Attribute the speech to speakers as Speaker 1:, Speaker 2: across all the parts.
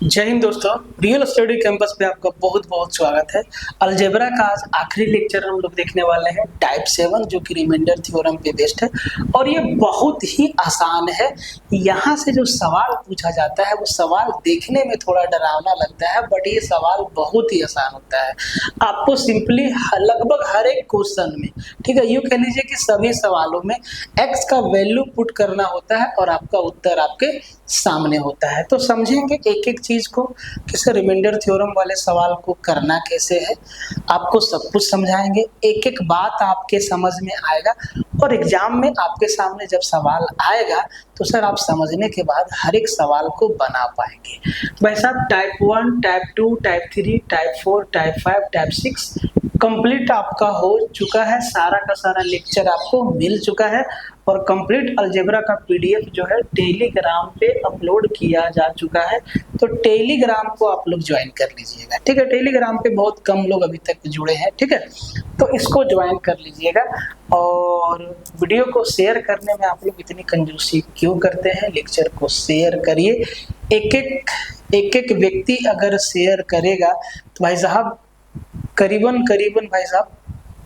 Speaker 1: जय हिंद दोस्तों, real study campus पे आपका बहुत बहुत स्वागत है। अलजेब्रा का आज आखिरी लेक्चर हम लोग देखने वाले हैं टाइप 7 जो कि रिमाइंडर थ्योरम पे बेस्ड है और ये बहुत ही आसान है। यहाँ से जो सवाल पूछा जाता है वो सवाल देखने में थोड़ा डरावना लगता है बट ये सवाल बहुत ही आसान होता है। आपको सिंपली लगभग हर एक क्वेश्चन में, ठीक है, यूँ कह लीजिए कि सभी सवालों में एक्स का वैल्यू पुट करना होता है और आपका उत्तर आपके सामने होता है। तो समझेंगे एक एक चीज को, किसी रिमाइंडर थ्योरम वाले सवाल को करना कैसे है, आपको सब कुछ समझाएंगे। एक एक बात आपके समझ में आएगा और एग्जाम में आपके सामने जब सवाल आएगा तो सर आप समझने के बाद हर एक सवाल को बना पाएंगे। भाई साहब, type 1, type 2, type 3, type 4, type 5, type 6 complete आपका हो चुका है। सारा का सारा लेक्चर आपको मिल चुका है और कंप्लीट अलजेब्रा का पीडीएफ जो है टेलीग्राम पे अपलोड किया जा चुका है। तो टेलीग्राम को आप लोग ज्वाइन कर लीजिएगा, ठीक है। टेलीग्राम पे बहुत कम लोग अभी तक जुड़े हैं, ठीक है, तो इसको ज्वाइन कर लीजिएगा। और वीडियो को शेयर करने में आप लोग इतनी कंजूसी क्यों करते हैं? लेक्चर को शेयर करिए। एक एक व्यक्ति अगर शेयर करेगा तो भाई साहब करीबन भाई साहब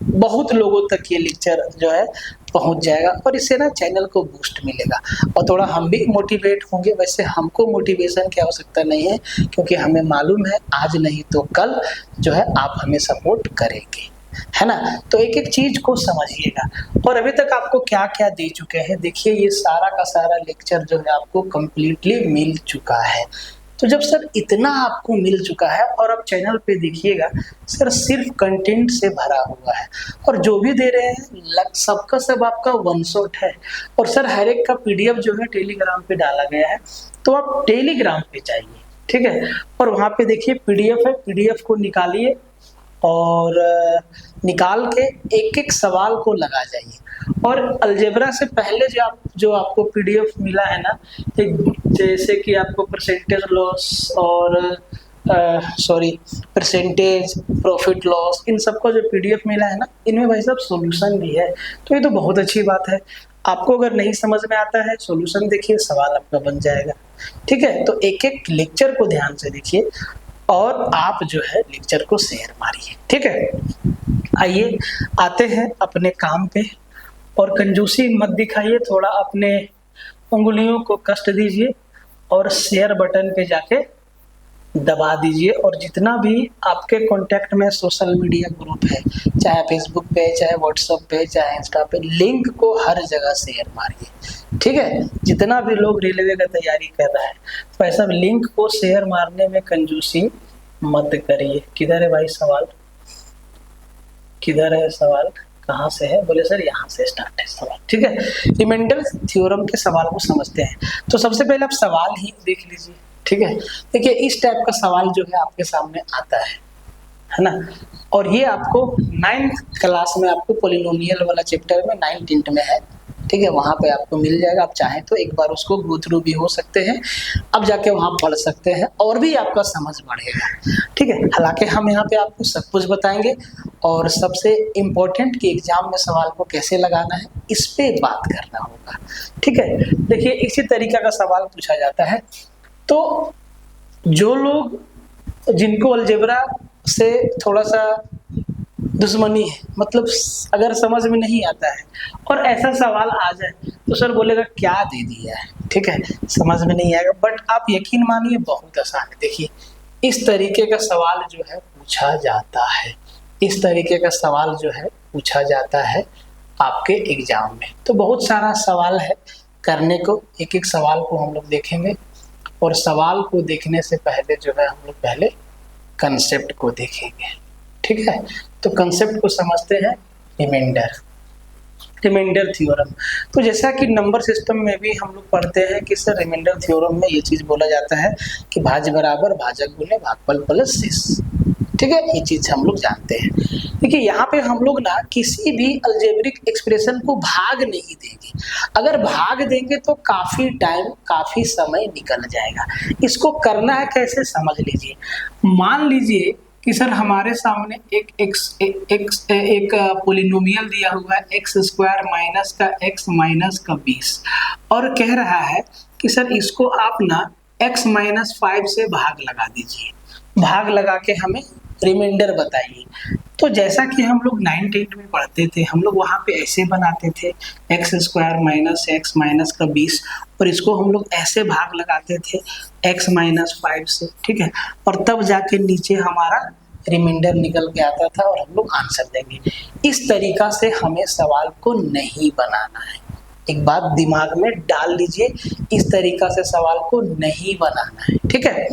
Speaker 1: बहुत लोगों तक ये लेक्चर जो है पहुंच जाएगा और इससे ना चैनल को बूस्ट मिलेगा और थोड़ा हम भी मोटिवेट होंगे। वैसे हमको मोटिवेशन की आवश्यकता नहीं है क्योंकि हमें मालूम है आज नहीं तो कल जो है आप हमें सपोर्ट करेंगे, है ना। तो एक एक चीज को समझिएगा। और अभी तक आपको क्या क्या दे चुके हैं देखिए, ये सारा का सारा लेक्चर जो है आपको कंप्लीटली मिल चुका है। तो जब सर इतना आपको मिल चुका है और अब चैनल पे देखिएगा सर सिर्फ कंटेंट से भरा हुआ है और जो भी दे रहे हैं सबका सब आपका वन शॉट है। और सर हर एक का पीडीएफ जो है टेलीग्राम पे डाला गया है, तो आप टेलीग्राम पे जाइए, ठीक है, और वहाँ पे देखिए पीडीएफ है, पीडीएफ को निकालिए और निकाल के एक एक सवाल को लगा जाइए। और अलजेब्रा से पहले जो आपको पीडीएफ मिला है ना, जैसे कि आपको परसेंटेज लॉस और परसेंटेज प्रॉफिट लॉस, इन सबका जो पीडीएफ मिला है ना, इनमें भाई साहब सॉल्यूशन भी है। तो ये तो बहुत अच्छी बात है। आपको अगर नहीं समझ में आता है सॉल्यूशन देखिए, सवाल आपका बन जाएगा, ठीक है। तो एक एक लेक्चर को ध्यान से देखिए और आप जो है लेक्चर को शेयर मारिए, ठीक है। आइए आते हैं अपने काम पे और कंजूसी मत दिखाइए, थोड़ा अपने उंगलियों को कष्ट दीजिए और शेयर बटन पे जाके दबा दीजिए। और जितना भी आपके कांटेक्ट में सोशल मीडिया ग्रुप है, चाहे फेसबुक पे, चाहे व्हाट्सएप पे, चाहे इंस्टा पे, लिंक को हर जगह शेयर मारिए, ठीक है। जितना भी लोग रेलवे का तैयारी कर रहा है तो ऐसा लिंक को शेयर मारने में कंजूसी मत करिए। किधर है भाई सवाल, किधर है सवाल, कहाँ से है? बोले सर यहाँ से स्टार्ट है सवाल, ठीक है। रिमाइंडर थ्योरम के सवाल को समझते हैं। तो सबसे पहले आप सवाल ही देख लीजिए, ठीक है। देखिए इस टाइप का सवाल जो है आपके सामने आता है ना। और ये आपको 9th क्लास में आपको पॉलिनोमियल वाला चैप्टर में 9th int में है, ठीक है, वहाँ पे आपको मिल जाएगा। आप चाहें तो एक बार उसको गो थ्रू भी हो सकते हैं, अब जाके वहाँ पढ़ सकते हैं और भी आपका समझ बढ़ेगा, ठीक है। हालांकि हम यहाँ पे आपको सब कुछ बताएंगे और सबसे इम्पोर्टेंट कि एग्जाम में सवाल को कैसे लगाना है इस पे बात करना होगा, ठीक है। देखिए इसी तरीका का सवाल पूछा जाता है। तो जो लोग जिनको अलजेब्रा से थोड़ा सा दुश्मनी है, मतलब अगर समझ में नहीं आता है और ऐसा सवाल आ जाए तो सर बोलेगा क्या दे दिया है, ठीक है, समझ में नहीं आएगा। बट आप यकीन मानिए बहुत आसान है। देखिए इस तरीके का सवाल जो है पूछा जाता है, इस तरीके का सवाल जो है पूछा जाता है आपके एग्जाम में। तो बहुत सारा सवाल है करने को, एक एक सवाल को हम लोग देखेंगे और सवाल को देखने से पहले जो है हम लोग पहले कंसेप्ट को देखेंगे, ठीक है। तो कंसेप्ट को समझते हैं, रिमाइंडर थ्योरम। तो जैसा कि नंबर सिस्टम में भी हम लोग पढ़ते हैं कि सर रिमाइंडर थ्योरम में ये चीज बोला जाता है कि भाज्य बराबर भाजक गुने भागफल प्लस शेष, ठीक है, ये चीज हम लोग जानते हैं। देखिए यहाँ पे हम लोग ना किसी भी अलजेब्रिक एक्सप्रेशन को भाग नहीं देंगे। अगर भाग देंगे तो काफी टाइम, काफी समय निकल जाएगा। इसको करना है कैसे समझ लीजिए। मान लीजिए कि सर हमारे सामने एक पोलिनोमियल दिया हुआ है x² माइनस का x माइनस का 20 और कह रहा है कि सर इसको आप ना x माइनस 5 से भाग लगा दीजिए, भाग लगा के हमें रिमाइंडर बताइए। तो जैसा कि हम लोग 9th 8th में पढ़ते थे, हम लोग वहाँ पे ऐसे बनाते थे x square minus x minus का 20, और इसको हम लोग ऐसे भाग लगाते थे x माइनस 5 से, ठीक है, और तब जाके नीचे हमारा रिमाइंडर निकल के आता था और हम लोग आंसर देंगे। इस तरीका से हमें सवाल को नहीं बनाना है, एक बात दिमाग में डाल लीजिए, इस तरीका से सवाल को नहीं बनाना है, ठीक है।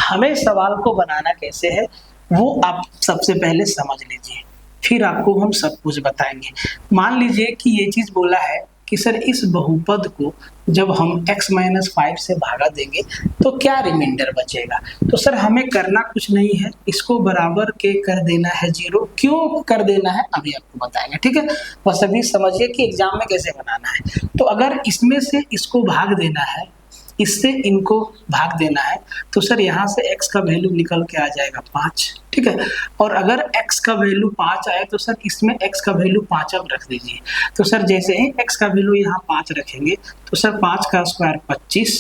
Speaker 1: हमें सवाल को बनाना कैसे है वो आप सबसे पहले समझ लीजिए, फिर आपको हम सब कुछ बताएंगे। मान लीजिए कि ये चीज बोला है कि सर इस बहुपद को जब हम x माइनस 5 से भागा देंगे तो क्या रिमाइंडर बचेगा। तो सर हमें करना कुछ नहीं है, इसको बराबर के कर देना है 0। क्यों कर देना है अभी आपको बताएंगे, ठीक है। बस अभी समझिए कि एग्जाम में कैसे बनाना है। तो अगर इसमें से इसको भाग देना है, इससे इनको भाग देना है, तो सर यहाँ से x का वैल्यू निकल के आ जाएगा 5, ठीक है। और अगर x का वैल्यू 5 आए तो सर इसमें x का वैल्यू 5 अब रख दीजिए। तो सर जैसे ही x का वैल्यू यहाँ 5 रखेंगे तो सर 5 का स्क्वायर 25,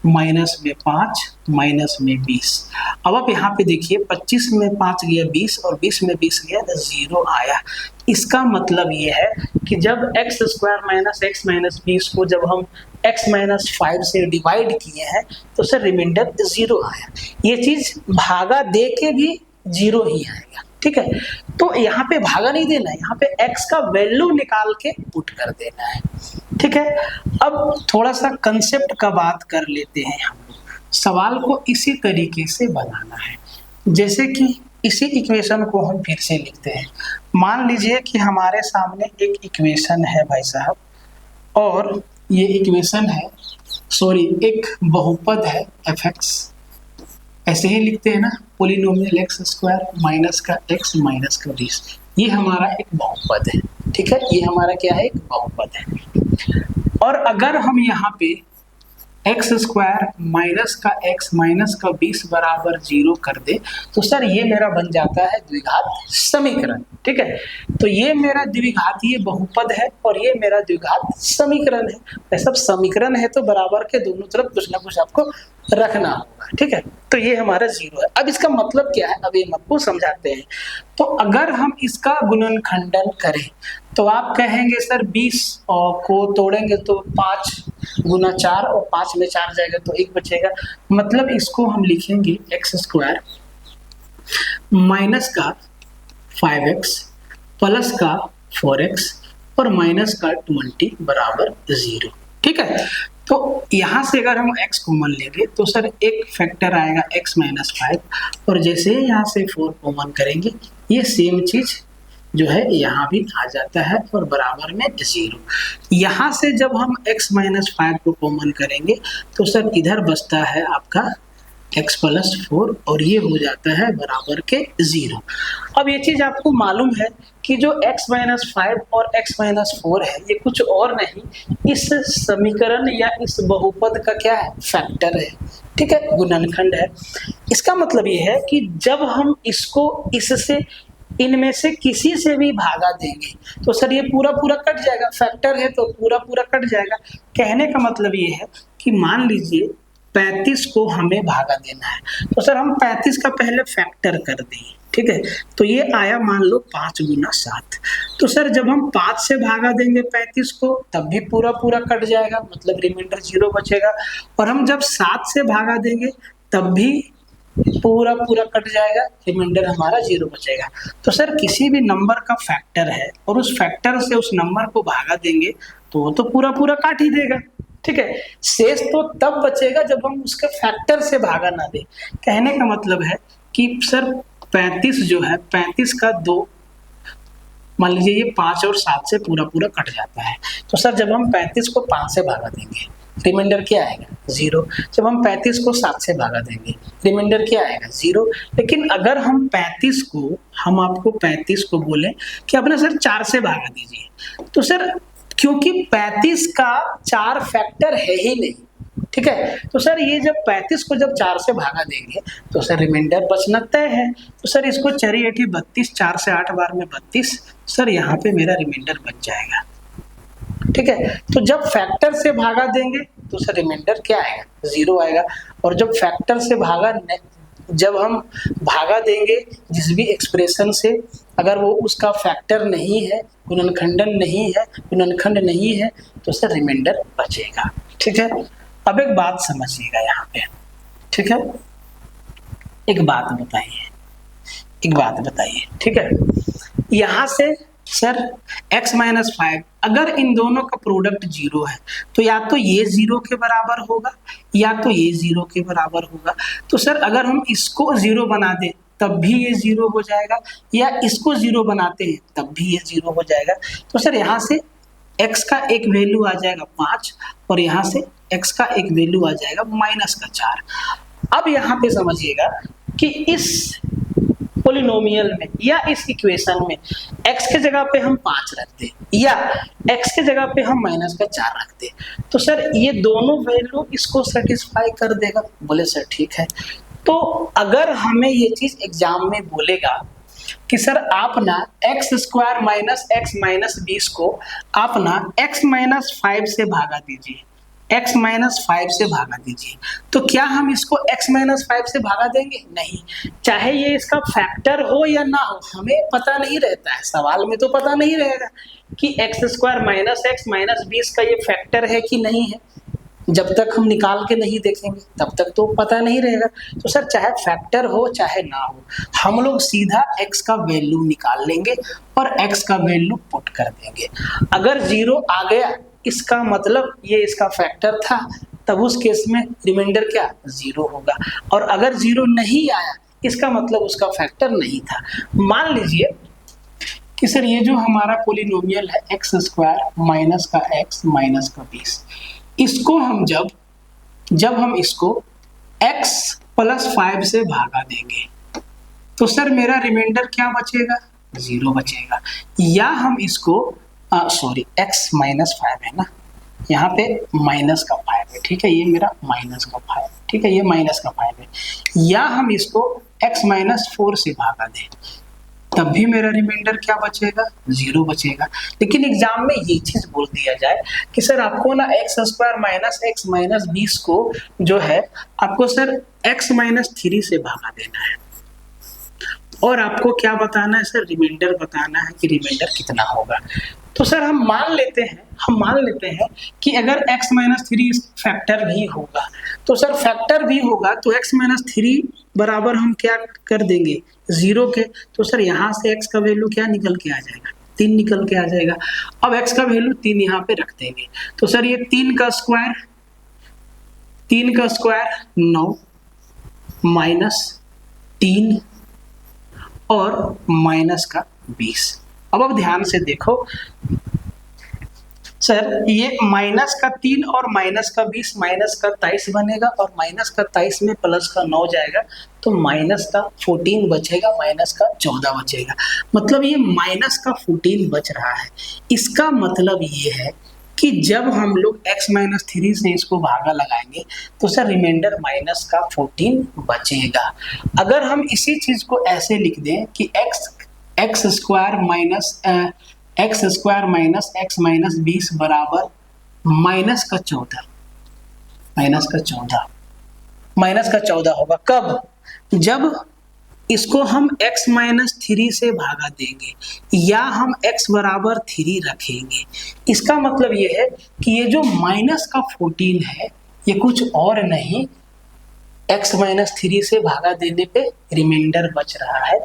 Speaker 1: माइनस में 5, माइनस में 20। अब आप यहाँ पे देखिए 25 में 5 गया 20 और 20 में 20 गया तो 0 आया। इसका मतलब ये है कि जब x square minus x minus 20 को जब हम x माइनस 5 से डिवाइड किए हैं तो सर रिमाइंडर 0 आया। ये चीज भागा दे के भी 0 ही आएगा, ठीक है। तो यहाँ पे भागा नहीं देना है, यहाँ पे x का वैल्यू निकाल के पुट कर देना है, ठीक है। अब थोड़ा सा कंसेप्ट का बात कर लेते हैं हम लोग। सवाल को इसी तरीके से बनाना है, जैसे कि इसी इक्वेशन को हम फिर से लिखते हैं। मान लीजिए कि हमारे सामने एक इक्वेशन है भाई साहब, और ये इक्वेशन है, सॉरी एक बहुपद है fx, ऐसे ही लिखते हैं ना, पोलिनोमियल एक्स स्क्वायर माइनस का x माइनस का 20। ये हमारा एक बहुपद है, ठीक है, ये हमारा क्या है, एक बहुपद है। और अगर हम यहाँ पे एक्स स्क्वायर माइनस का x माइनस का 20 बराबर 0 कर दे तो सर ये मेरा बन जाता है द्विघात समीकरण, ठीक है। तो ये मेरा द्विघातीय बहुपद है और ये मेरा द्विघात समीकरण है। ये सब समीकरण है तो बराबर के दोनों तरफ कुछ ना कुछ आपको रखना होगा, ठीक है। तो ये हमारा 0 है। अब इसका मतलब क्या है, अब ये हम आपको समझाते हैं। तो अगर हम इसका गुणनखंडन करें तो आप कहेंगे सर 20 को तोड़ेंगे तो 5 गुना 4 और 5 में 4 जाएगा तो 1 बचेगा। मतलब इसको हम लिखेंगे एक्स स्क्वायर माइनस का 5x प्लस का 4x और माइनस का 20 बराबर 0, ठीक है। तो यहाँ से अगर हम x कॉमन लेंगे तो सर एक फैक्टर आएगा x माइनस 5 और जैसे ही यहाँ से 4 कॉमन करेंगे ये सेम चीज जो है यहाँ भी आ जाता है और बराबर में 0। यहाँ से जब हम x माइनस 5 को कॉमन करेंगे तो सर इधर बचता है आपका x प्लस 4 और ये हो जाता है बराबर के 0। अब ये चीज आपको मालूम है कि जो x माइनस 5 और x माइनस 4 है ये कुछ और नहीं, इस समीकरण या इस बहुपद का क्या है, फैक्टर है, ठीक है, गुणनखंड है। इसका मतलब ये है कि जब हम इसको इससे इनमें से किसी से भी भागा देंगे तो सर ये पूरा पूरा कट जाएगा, फैक्टर है तो पूरा पूरा कट जाएगा। कहने का मतलब ये है कि मान लीजिए 35 को हमें भागा देना है तो सर हम 35 का पहले फैक्टर कर देंगे, ठीक है। तो ये आया मान लो 5 गुना 7। तो सर जब हम 5 से भागा देंगे 35 को तब भी पूरा पूरा कट जाएगा, मतलब रिमाइंडर 0 बचेगा। और हम जब 7 से भागा देंगे तब भी पूरा पूरा कट जाएगा, रिमाइंडर हमारा 0 बचेगा। तो सर किसी भी नंबर का फैक्टर है और उस फैक्टर से उस नंबर को भागा देंगे तो वो तो पूरा पूरा काट ही देगा, ठीक है। शेष तो तब बचेगा जब हम उसके फैक्टर से भागा ना दे। कहने का मतलब है कि सर 35 जो है 35 का 2, मान लीजिए ये 5 और 7 से पूरा पूरा कट जाता है। तो सर जब हम 35 को 5 से भागा देंगे रिमाइंडर क्या आएगा, 0। जब हम 35 को 7 से भागा देंगे रिमाइंडर क्या आएगा, 0। लेकिन अगर हम 35 को, हम आपको 35 को बोले कि अपने सर 4 से भागा दीजिए तो सर क्योंकि 35 का 4 फैक्टर है ही नहीं, ठीक है। तो सर ये जब 35 को जब 4 से भागा देंगे तो सर रिमाइंडर बचना तय है। तो सर इसको 4 8 32, 4 से 8 बार में 32, सर यहाँ पे मेरा रिमाइंडर बच जाएगा, ठीक है। तो जब फैक्टर से भागा देंगे तो सर रिमाइंडर क्या आएगा, 0 आएगा। और जब फैक्टर से जब हम भागा देंगे जिस भी एक्सप्रेशन से, अगर वो उसका फैक्टर नहीं है, गुणनखंडन नहीं है, गुणनखंड नहीं है, तो सर रिमाइंडर बचेगा। ठीक है, अब एक बात समझिएगा यहाँ पे। ठीक है, एक बात बताइए। ठीक है, यहाँ से सर x माइनस 5, अगर इन दोनों का प्रोडक्ट 0 है तो या तो ये 0 के बराबर होगा या तो ये 0 के बराबर होगा। तो सर अगर हम इसको 0 बना दें तब भी ये 0 हो जाएगा, या इसको 0 बनाते हैं तब भी ये 0 हो जाएगा। तो सर यहाँ से x का एक वैल्यू आ जाएगा 5 और यहाँ से x का एक वैल्यू आ जाएगा -4। अब यहाँ पे समझिएगा कि इस पोलिनोमियल में या इस इक्वेशन में x के जगह पे हम 5 रखते या x के जगह पे हम -4 रखते, तो सर ये दोनों वैल्यू इसको सेटिस्फाई कर देगा। बोले सर ठीक है। तो अगर हमें ये चीज एग्जाम में बोलेगा कि सर आप ना x² - x - 20 को आप ना x - 5 से भागा दीजिए, x - 5 से भागा दीजिए, तो क्या हम इसको x - 5 से भागा देंगे? नहीं, चाहे ये इसका फैक्टर हो या ना हो, हमें पता नहीं रहता है, सवाल में तो पता नहीं रहेगा कि x² - x - 20 का ये फैक्टर है कि नहीं है। जब तक हम निकाल के नहीं देखेंगे तब तक तो पता नहीं रहेगा। तो सर चाहे फैक्टर हो चाहे ना हो, हम लोग सीधा x का वैल्यू निकाल लेंगे और x का वैल्यू पुट कर देंगे। अगर 0 आ गया इसका मतलब ये इसका फैक्टर था, तब उस केस में रिमाइंडर क्या 0 होगा, और अगर 0 नहीं आया इसका मतलब उसका फैक्टर नहीं था। मान लीजिए कि सर ये जो हमारा पोलिनोमियल है x² माइनस का x माइनस का 20, इसको हम जब हम इसको x + 5 से भागा देंगे तो सर मेरा रिमाइंडर क्या बचेगा, 0 बचेगा। या हम इसको x -5 है ना, यहाँ पे माइनस का 5 है, ठीक है, ये मेरा माइनस का 5, ठीक है, ये माइनस का 5 है। या हम इसको x - 4 से भागा दें तब भी मेरा रिमाइंडर क्या बचेगा, 0 बचेगा। लेकिन एग्जाम में ये चीज बोल दिया जाए कि सर आपको ना x² - x - 20 को जो है आपको सर x - 3 से भागा देना है, और आपको क्या बताना है सर, रिमाइंडर बताना है कि रिमाइंडर कितना होगा। तो सर हम मान लेते हैं कि अगर x - 3 फैक्टर भी होगा, तो सर फैक्टर भी होगा तो x - 3 बराबर हम क्या कर देंगे, 0 के। तो सर यहाँ से x का वैल्यू क्या निकल के आ जाएगा, 3 निकल के आ जाएगा। अब x का वैल्यू 3 यहाँ पे रख देंगे, तो सर ये 3 का स्क्वायर 9 -3 और -20। अब ध्यान से देखो सर, ये -3 और -20 -23 बनेगा, और -23 में +9 जाएगा तो -14 बचेगा, -14 बचेगा। मतलब ये -14 बच रहा है। इसका मतलब ये है कि जब हम लोग x - 3 से इसको भागा लगाएंगे तो सर रिमाइंडर -14 बचेगा। अगर हम इसी चीज को ऐसे लिख दें कि x² माइनस x - 20 बराबर -14 होगा। कब? जब इसको हम x - 3 से भागा देंगे या हम x बराबर 3 रखेंगे। इसका मतलब ये है कि ये जो -14 है ये कुछ और नहीं, x - 3 से भागा देने पे रिमाइंडर बच रहा है।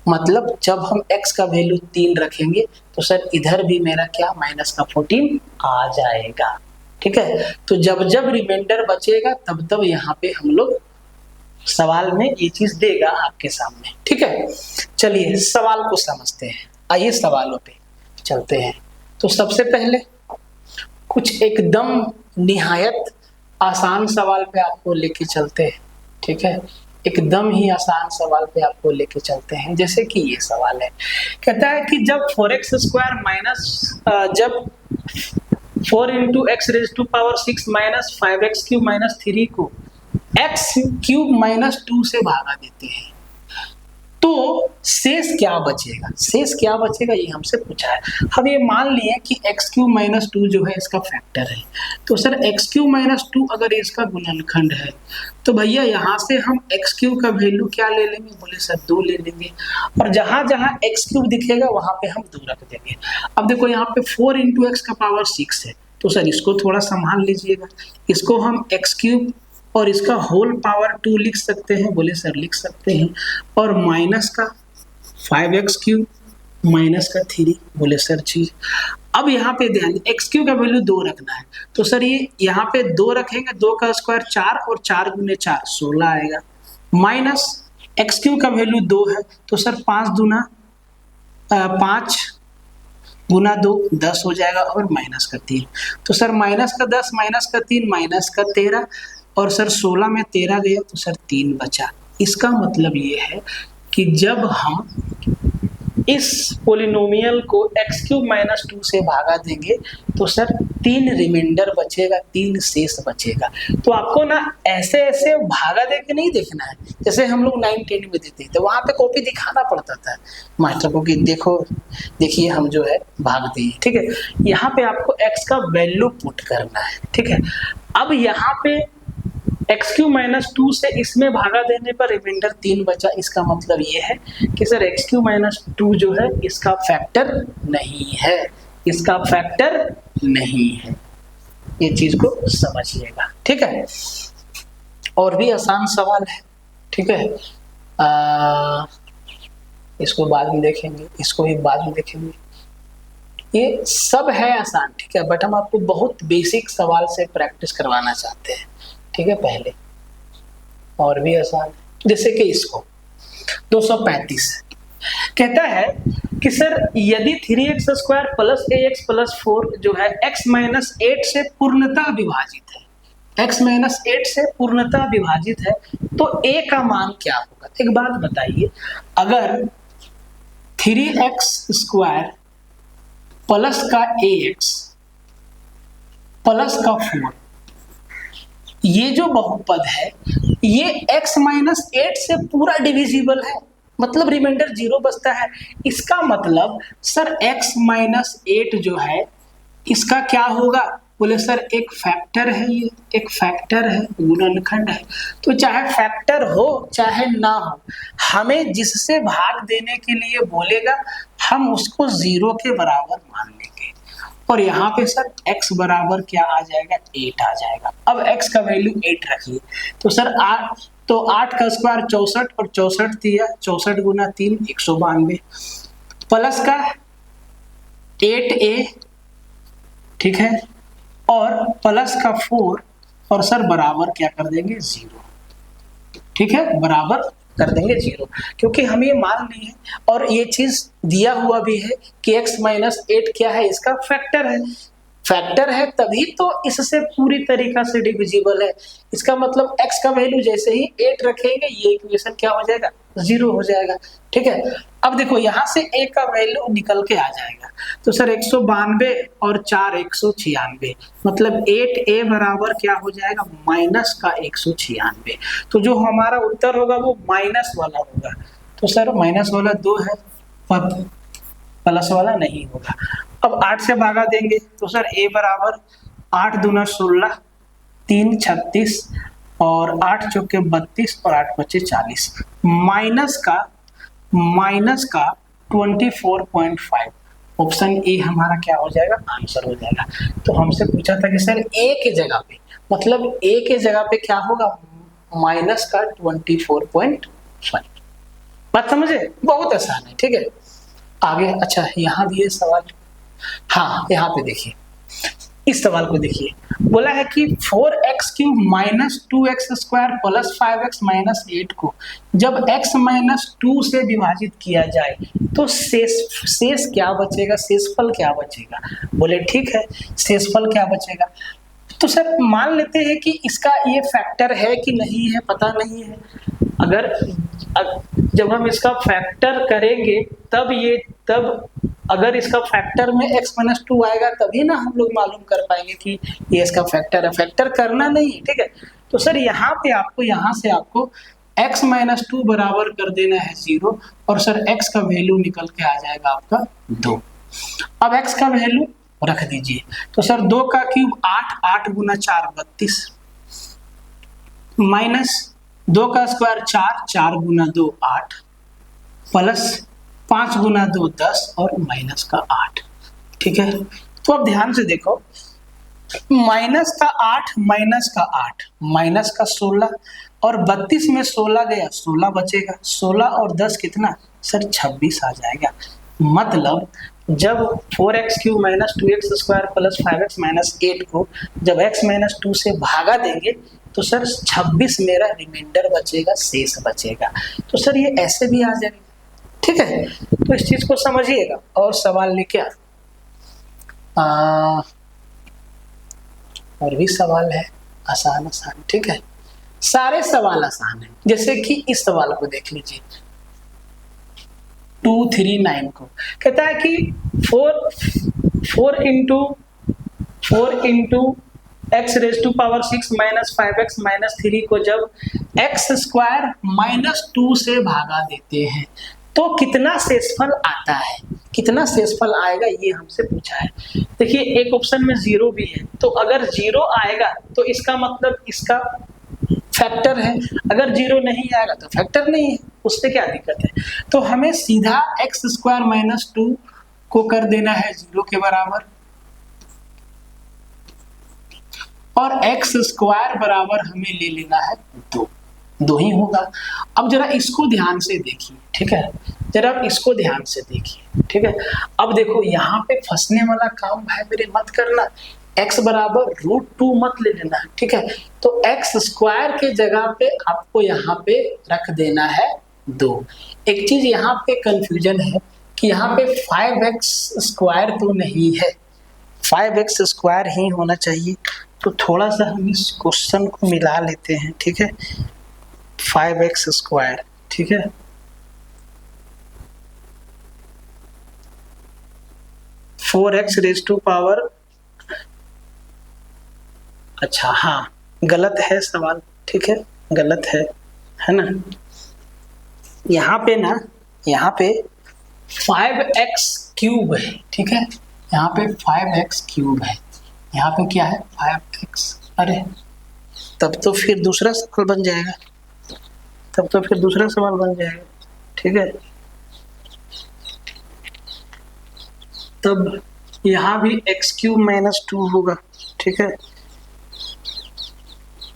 Speaker 1: मतलब जब हम x का वैल्यू 3 रखेंगे तो सर इधर भी मेरा क्या -14 आ जाएगा। ठीक है, तो जब रिमाइंडर बचेगा तब यहाँ पे हम लोग सवाल में ये चीज देगा आपके सामने। ठीक है, चलिए सवाल को समझते हैं, आइए सवालों पे चलते हैं। तो सबसे पहले कुछ एकदम निहायत आसान सवाल पे आपको लेके चलते हैं। ठीक है, एकदम ही आसान सवाल पे आपको लेके चलते हैं। जैसे कि ये सवाल है, कहता है कि जब 4 × x⁻6 - 5x³ - 3 को x³ - 2 से भागा देते हैं तो शेष क्या बचेगा, शेष क्या बचेगा ये हमसे पूछा है। हम ये मान लिए कि एक्स क्यू माइनस टू जो है इसका फैक्टर है, तो sir x Q minus two अगर इसका गुणनखंड है तो भैया यहाँ से हम एक्स क्यू का वैल्यू क्या ले लेंगे, बोले सर 2 ले लेंगे, और जहां जहां एक्स क्यूब दिखेगा वहां पे हम 2 रख देंगे। अब देखो यहाँ पे 4 इंटू एक्स का पावर 6 है, तो सर इसको थोड़ा संभाल लीजिएगा, इसको हम एक्स क्यूब और इसका होल पावर 2 लिख सकते हैं, बोले सर लिख सकते हैं, और माइनस का 5x क्यूब माइनस का 3, बोले सर जी। अब यहाँ पे ध्यान, एक्स क्यू का वैल्यू 2 रखना है, तो सर ये यहाँ पे 2 रखेंगे, 2 का स्क्वायर 4 और 4 गुने 4 16 आएगा, माइनस एक्स क्यू का वैल्यू 2 है, तो सर 5 गुना 2 10 हो जाएगा, और माइनस का 3, तो सर माइनस का 10 माइनस का 3 माइनस का 13, और सर 16 में 13 गया तो सर 3 बचा। इसका मतलब ये है कि जब हम इस पोलिनोमियल को एक्स क्यूब माइनस 2 से भागा देंगे तो सर 3 रिमाइंडर बचेगा, 3 शेष बचेगा। तो आपको ना ऐसे ऐसे भागा दे के नहीं देखना है, जैसे हम लोग 9 10 में देते थे, वहां पे कॉपी दिखाना पड़ता था मास्टर को कि देखो देखिए हम जो है भाग दिए, ठीक है। यहाँ पे आपको एक्स का वैल्यू पुट करना है, ठीक है। अब यहाँ पे एक्स क्यू माइनस 2 से इसमें भागा देने पर रिमाइंडर 3 बचा, इसका मतलब ये है कि सर एक्स क्यू माइनस 2 जो है इसका फैक्टर नहीं है, इसका फैक्टर नहीं है, ये चीज को समझिएगा, ठीक है। और भी आसान सवाल है, ठीक है, इसको बाद में देखेंगे, इसको भी बाद में देखेंगे, ये सब है आसान, ठीक है, बट हम आपको बहुत बेसिक सवाल से प्रैक्टिस करवाना चाहते हैं, ठीक है। पहले और भी आसान, जैसे कि इसको 235 कहता है कि सर यदि 3x square plus ax plus 4 जो है x माइनस 8 से पूर्णतः विभाजित है, x माइनस 8 से पूर्णतः विभाजित है, तो a का मान क्या होगा। एक बात बताइए, अगर 3x स्क्वायर प्लस का ax प्लस का 4, ये जो बहुपद है ये x माइनस 8 से पूरा डिविजिबल है, मतलब रिमाइंडर 0 बचता है। इसका मतलब सर x माइनस 8 जो है इसका क्या होगा, बोले सर एक फैक्टर है, ये एक फैक्टर है, गुणनखंड है, तो चाहे फैक्टर हो चाहे ना हो, हमें जिससे भाग देने के लिए बोलेगा हम उसको 0 के बराबर मान लेंगे, और यहाँ पे सर x बराबर क्या आ जाएगा, 8 आ जाएगा। अब x का वैल्यू 8 रखिए, तो सर 8, तो 8 का स्क्वायर 64, और 64 दिया 64 गुना 3 192, प्लस का 8a, ठीक है, और प्लस का 4, और सर बराबर क्या कर देंगे 0, ठीक है, बराबर कर देंगे 0, क्योंकि हम ये मान लिए हैं और ये चीज दिया हुआ भी है कि x माइनस 8 क्या है, इसका फैक्टर है, फैक्टर है तभी तो इससे पूरी तरीका से डिविजिबल है। इसका मतलब x का वैल्यू जैसे ही 8 रखेंगे ये इक्वेशन क्या हो जाएगा, 0 हो जाएगा, ठीक है। अब देखो यहाँ से a का वैल्यू निकल के आ जाएगा, तो सर 192 और 4 196, मतलब 8a बराबर क्या हो जाएगा, माइनस का 196, तो जो हमारा उत्तर होगा वो माइनस वाला होगा, तो सर माइनस वाला 2 है, प्लस वाला नहीं होगा। अब 8 से भागा देंगे तो सर a बराबर 8 दूना 16, 3 36, और 8 चौके 32, और 8 बचे 40, माइनस का 24.5, ऑप्शन ए हमारा क्या हो जाएगा, आंसर हो जाएगा। तो हमसे पूछा था कि सर ए के जगह पे, मतलब ए के जगह पे क्या होगा, माइनस का 24.5, बात समझे, बहुत आसान है, ठीक है। आगे अच्छा यहाँ भी है सवाल, हाँ यहाँ पे देखिए, इस सवाल को देखिए, बोला है कि 4x cube minus 2x square plus 5x minus 8 को जब x माइनस 2 से विभाजित किया जाए तो शेष क्या बचेगा, शेषफल क्या बचेगा। बोले ठीक है, शेषफल क्या बचेगा, तो सर मान लेते हैं कि इसका ये फैक्टर है कि नहीं है, पता नहीं है। अगर जब हम इसका फैक्टर करेंगे तब अगर इसका फैक्टर में x माइनस 2 आएगा तभी ना हम लोग मालूम कर पाएंगे कि ये इसका फैक्टर है, फैक्टर करना नहीं है, ठीक है। तो सर यहाँ पे आपको यहाँ से आपको x माइनस 2 बराबर कर देना है 0 और सर x का वैल्यू निकल के आ जाएगा आपका 2। अब x का वैल्यू रख दीजिए, तो सर 2 का क्यूब 8, 8 गुना 4 32, माइनस 2 का स्क्वायर 4, 4 गुना 2 8, प्लस 5 गुना 2 10 और माइनस का 8। ठीक है, तो अब ध्यान से देखो, माइनस का 8 माइनस का 8 माइनस का 16 और 32 में 16 गया 16 बचेगा, 16 और 10 कितना सर 26 आ जाएगा। मतलब जब 4x cube minus 2x square plus 5x minus 8 को जब x माइनस 2 से भागा देंगे तो सर 26 मेरा रिमाइंडर बचेगा, शेष बचेगा। तो सर ये ऐसे भी आ जाएगा। ठीक है, तो इस चीज को समझिएगा और सवाल लेके और भी सवाल है आसान आसान। ठीक है, सारे सवाल आसान है। जैसे कि इस सवाल को देख लीजिए, 239 को कहता है कि 4 into x raise to power 6 minus 5x minus 3 को जब एक्स स्क्वायर माइनस 2 से भागा देते हैं तो कितना शेषफल आता है, कितना शेषफल आएगा ये हमसे पूछा है। देखिए एक ऑप्शन में 0 भी है, तो अगर 0 आएगा तो इसका मतलब इसका फैक्टर है, अगर 0 नहीं आएगा तो फैक्टर नहीं है, उससे क्या दिक्कत है। तो हमें सीधा एक्स स्क्वायर माइनस 2 को कर देना है 0 के बराबर और एक्स स्क्वायर बराबर हमें ले लेना है 2 ही होगा। अब जरा इसको ध्यान से देखिए। ठीक है, जरा आप इसको ध्यान से देखिए। ठीक है, अब देखो यहाँ पे फंसने वाला काम भाई मेरे मत करना, x बराबर √2 मत ले लेना। ठीक है, तो एक्स स्क्वायर के जगह पे आपको यहाँ पे रख देना है 2। एक चीज यहाँ पे कंफ्यूजन है कि यहाँ पे 5x स्क्वायर तो नहीं है, 5x स्क्वायर ही होना चाहिए। तो थोड़ा सा हम इस क्वेश्चन को मिला लेते हैं। ठीक है, 5x स्क्वायर, ठीक है, four x raise to power, अच्छा हाँ गलत है सवाल। ठीक है, गलत है ना। यहाँ पे ना, यहाँ पे 5x क्यूब है। ठीक है, यहाँ पे 5x क्यूब है, यहाँ पे क्या है 5x। अरे तब तो फिर दूसरा सवाल बन जाएगा, तब तो फिर दूसरा सवाल बन जाएगा। ठीक है, तब यहाँ भी x क्यूब माइनस 2 होगा। ठीक है,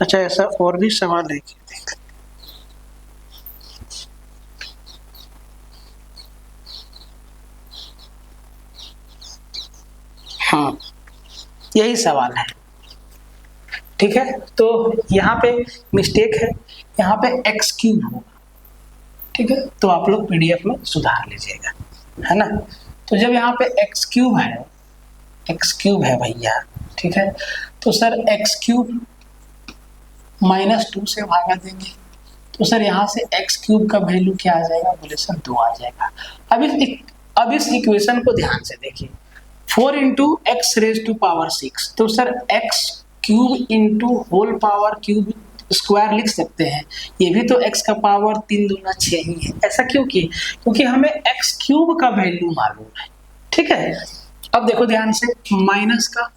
Speaker 1: अच्छा ऐसा और भी सवाल है। हाँ यही सवाल है। ठीक है, तो यहाँ पे मिस्टेक है, यहाँ पे x क्यूब होगा। ठीक है, तो आप लोग पीडीएफ में सुधार लीजिएगा, है ना। तो जब यहाँ पे x क्यूब है भैया, ठीक है, तो सर x क्यूब माइनस 2 से भागा देंगे तो सर यहाँ से x क्यूब का वैल्यू क्या आ जाएगा, बोले सर 2 आ जाएगा। अब इस इक्वेशन को ध्यान से देखिए, 4 into x raise to power 6, तो sir x cube into whole power cube square लिख सकते हैं। ये भी तो x का पावर 3 दूना 6 ही है। ऐसा क्यों किए, क्योंकि हमें x क्यूब का वैल्यू मालूम है। ठीक है, अब देखो ध्यान से, माइनस का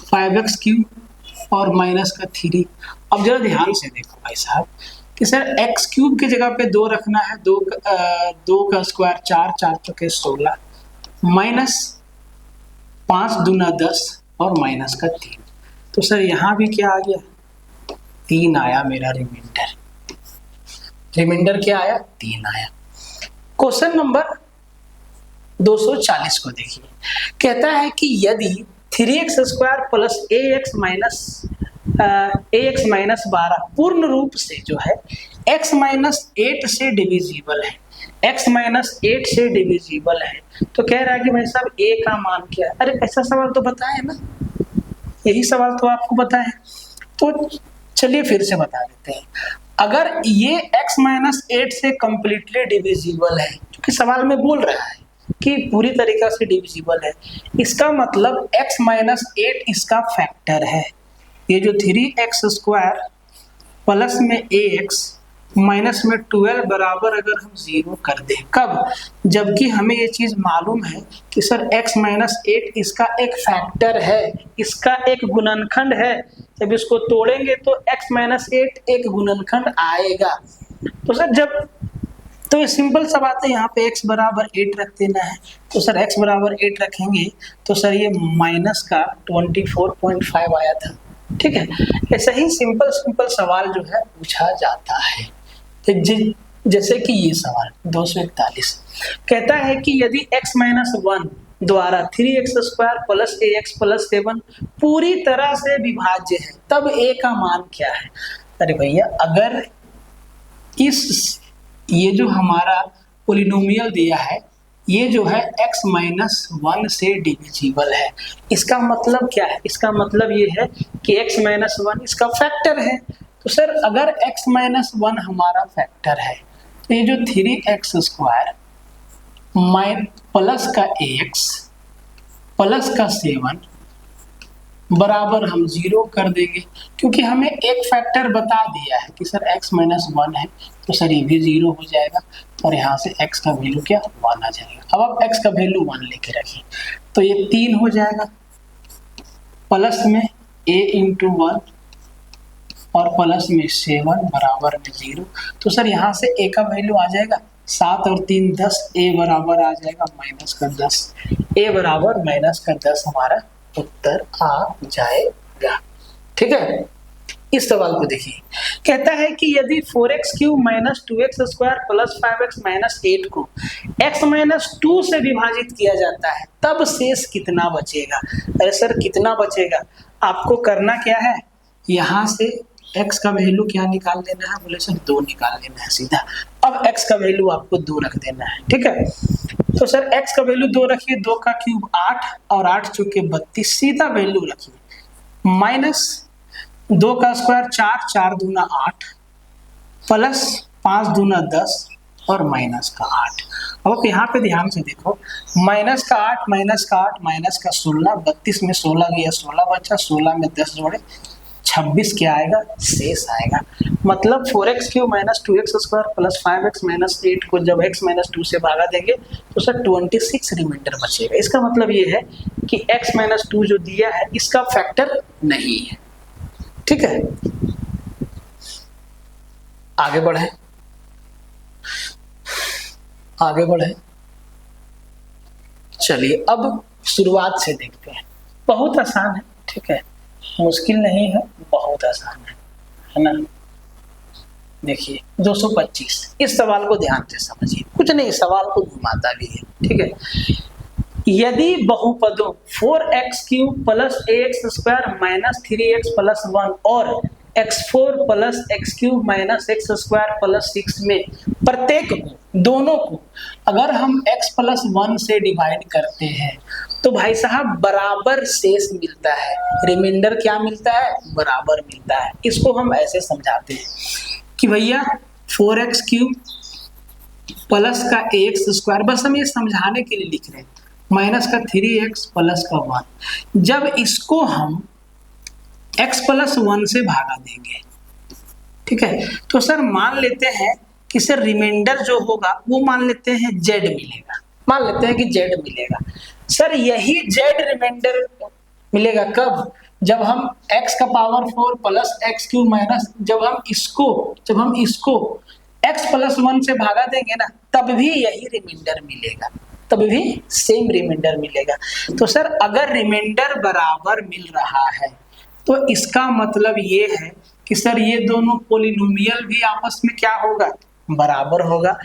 Speaker 1: 5x क्यूब और माइनस का 3। अब जरा ध्यान से देखो भाई साहब कि सर x क्यूब की जगह पे 2 रखना है, 2 का स्क्वायर 4, 4 तो 16, माइनस 5 दूना 10 और माइनस का 3। तो सर यहाँ भी क्या आ गया, 3 आया मेरा रिमाइंडर क्या आया, 3 आया। क्वेश्चन नंबर 240 को देखिए, कहता है कि यदि 3x square plus ax minus 12 पूर्ण रूप से जो है x माइनस 8 से डिविजिबल है, x माइनस 8 से डिविजिबल है, तो कह रहा है कि भाई साहब a का मान क्या है। अरे ऐसा सवाल तो बताए ना, यही सवाल तो आपको बताए, तो चलिए फिर से बता देते हैं। अगर ये x माइनस 8 से कंप्लीटली डिविजिबल है, क्योंकि सवाल में बोल रहा है कि पूरी तरीका से डिविजिबल है, इसका मतलब x माइनस 8 इसका फैक्टर है। ये जो 3x स्क्वायर प्लस में ax माइनस में 12 बराबर अगर हम 0 कर दें, कब? जबकि हमें ये चीज मालूम है कि सर x माइनस 8 इसका एक फैक्टर है, इसका एक गुणनखंड है। जब इसको तोड़ेंगे तो x माइनस 8 एक गुणनखंड आएगा। तो सर जब तो ये सिंपल सा बात है, यहाँ पे x बराबर 8 रख देना है। तो सर x बराबर 8 रखेंगे तो सर ये माइनस का 24.5 आया था। ठीक है, ऐसा ही सिंपल सवाल जो है पूछा जाता है। जैसे कि ये सवाल 241 कहता है कि यदि x माइनस 1 द्वारा 3x square plus ax plus 7 पूरी तरह से विभाज्य है, तब a का मान क्या है? अरे भैया, अगर ये जो हमारा पोलिनोमियल दिया है, ये जो है x माइनस 1 से डिविजिबल है, इसका मतलब क्या है? इसका मतलब ये है कि x माइनस 1 इसका फैक्टर है। तो सर अगर x माइनस 1 हमारा फैक्टर है तो ये जो 3x स्क्वायर प्लस का ax प्लस का 7 बराबर हम 0 कर देंगे, क्योंकि हमें एक फैक्टर बता दिया है कि सर x माइनस 1 है, तो सर ये भी 0 हो जाएगा और यहाँ से x का वैल्यू क्या 1 आ जाएगा। अब आप x का वैल्यू 1 लेके रखिए तो ये 3 हो जाएगा, प्लस में a इंटू 1 और प्लस में 7 बराबर में 0। तो सर यहाँ से a का वैल्यू आ जाएगा 7 और 3 10, a बराबर आ जाएगा माइनस का 10, a बराबर माइनस का 10 हमारा उत्तर आ जाएगा। ठीक है, इस सवाल को देखिए, कहता है कि यदि 4x cube minus 2x square plus 5x minus 8 को x माइनस 2 से विभाजित किया जाता है, तब शेष कितना बचेगा? अरे सर कितना बचेगा? आपको करना क्या है, यहाँ से x का वैल्यू क्या निकाल देना है? बोले सर 2 निकाल देना है सीधा। अब x का वैल्यू आपको 2 रख देना है। ठीक है, तो सर x का वैल्यू 2 रखिए, 2 का क्यूब 8 और 8 चौके 32, सीधा वैल्यू रखिए, माइनस 2 का स्क्वायर 4, 4 दूना 8 प्लस 5 दूना 10 और माइनस का 8। अब यहाँ पे ध्यान से देखो, माइनस का 8 माइनस का 8 माइनस का 16, 32 में 16 गया 16 बचा, 16 में 10 जोड़े 26 क्या आएगा? शेष आएगा। मतलब 4x cube minus 2x square plus 5x minus 8 को जब x माइनस 2 से भागा देंगे तो सर 26 रिमाइंडर बचेगा। इसका मतलब ये है कि x माइनस 2 जो दिया है इसका फैक्टर नहीं है। ठीक है, आगे बढ़े चलिए अब शुरुआत से देखते हैं। बहुत आसान है, ठीक है, मुश्किल नहीं है, बहुत आसान है ना। देखिए 225, इस सवाल को ध्यान से समझिए, कुछ नहीं सवाल को घुमाता भी है। ठीक है, यदि बहुपदों 4x cube plus ax square minus 3x plus 1 और x4 plus x cube minus x square plus 6 में प्रत्येक को, दोनों को अगर हम x प्लस 1 से डिवाइड करते हैं तो भाई साहब बराबर शेष मिलता है। रिमाइंडर क्या मिलता है? बराबर मिलता है। इसको हम ऐसे समझाते हैं कि भैया 4x क्यूब प्लस का ax स्क्वायर, बस हम ये समझाने के लिए लिख रहे हैं, माइनस का 3x प्लस का 1, जब इसको हम x प्लस 1 से भागा देंगे, ठीक है, तो सर मान लेते हैं कि सर रिमाइंडर जो होगा वो मान लेते हैं z मिलेगा, मान लेते हैं कि z मिलेगा। सर यही z रिमाइंडर मिलेगा कब? जब हम x का power 4 plus x cube minus, जब हम इसको x प्लस 1 से भागा देंगे ना, तब भी यही रिमाइंडर मिलेगा, तब भी सेम रिमाइंडर मिलेगा। तो सर अगर रिमाइंडर बराबर मिल रहा है तो इसका मतलब ये है कि सर ये दोनों पोलिनोमियल भी आपस में क्या होगा? बराबर होगा।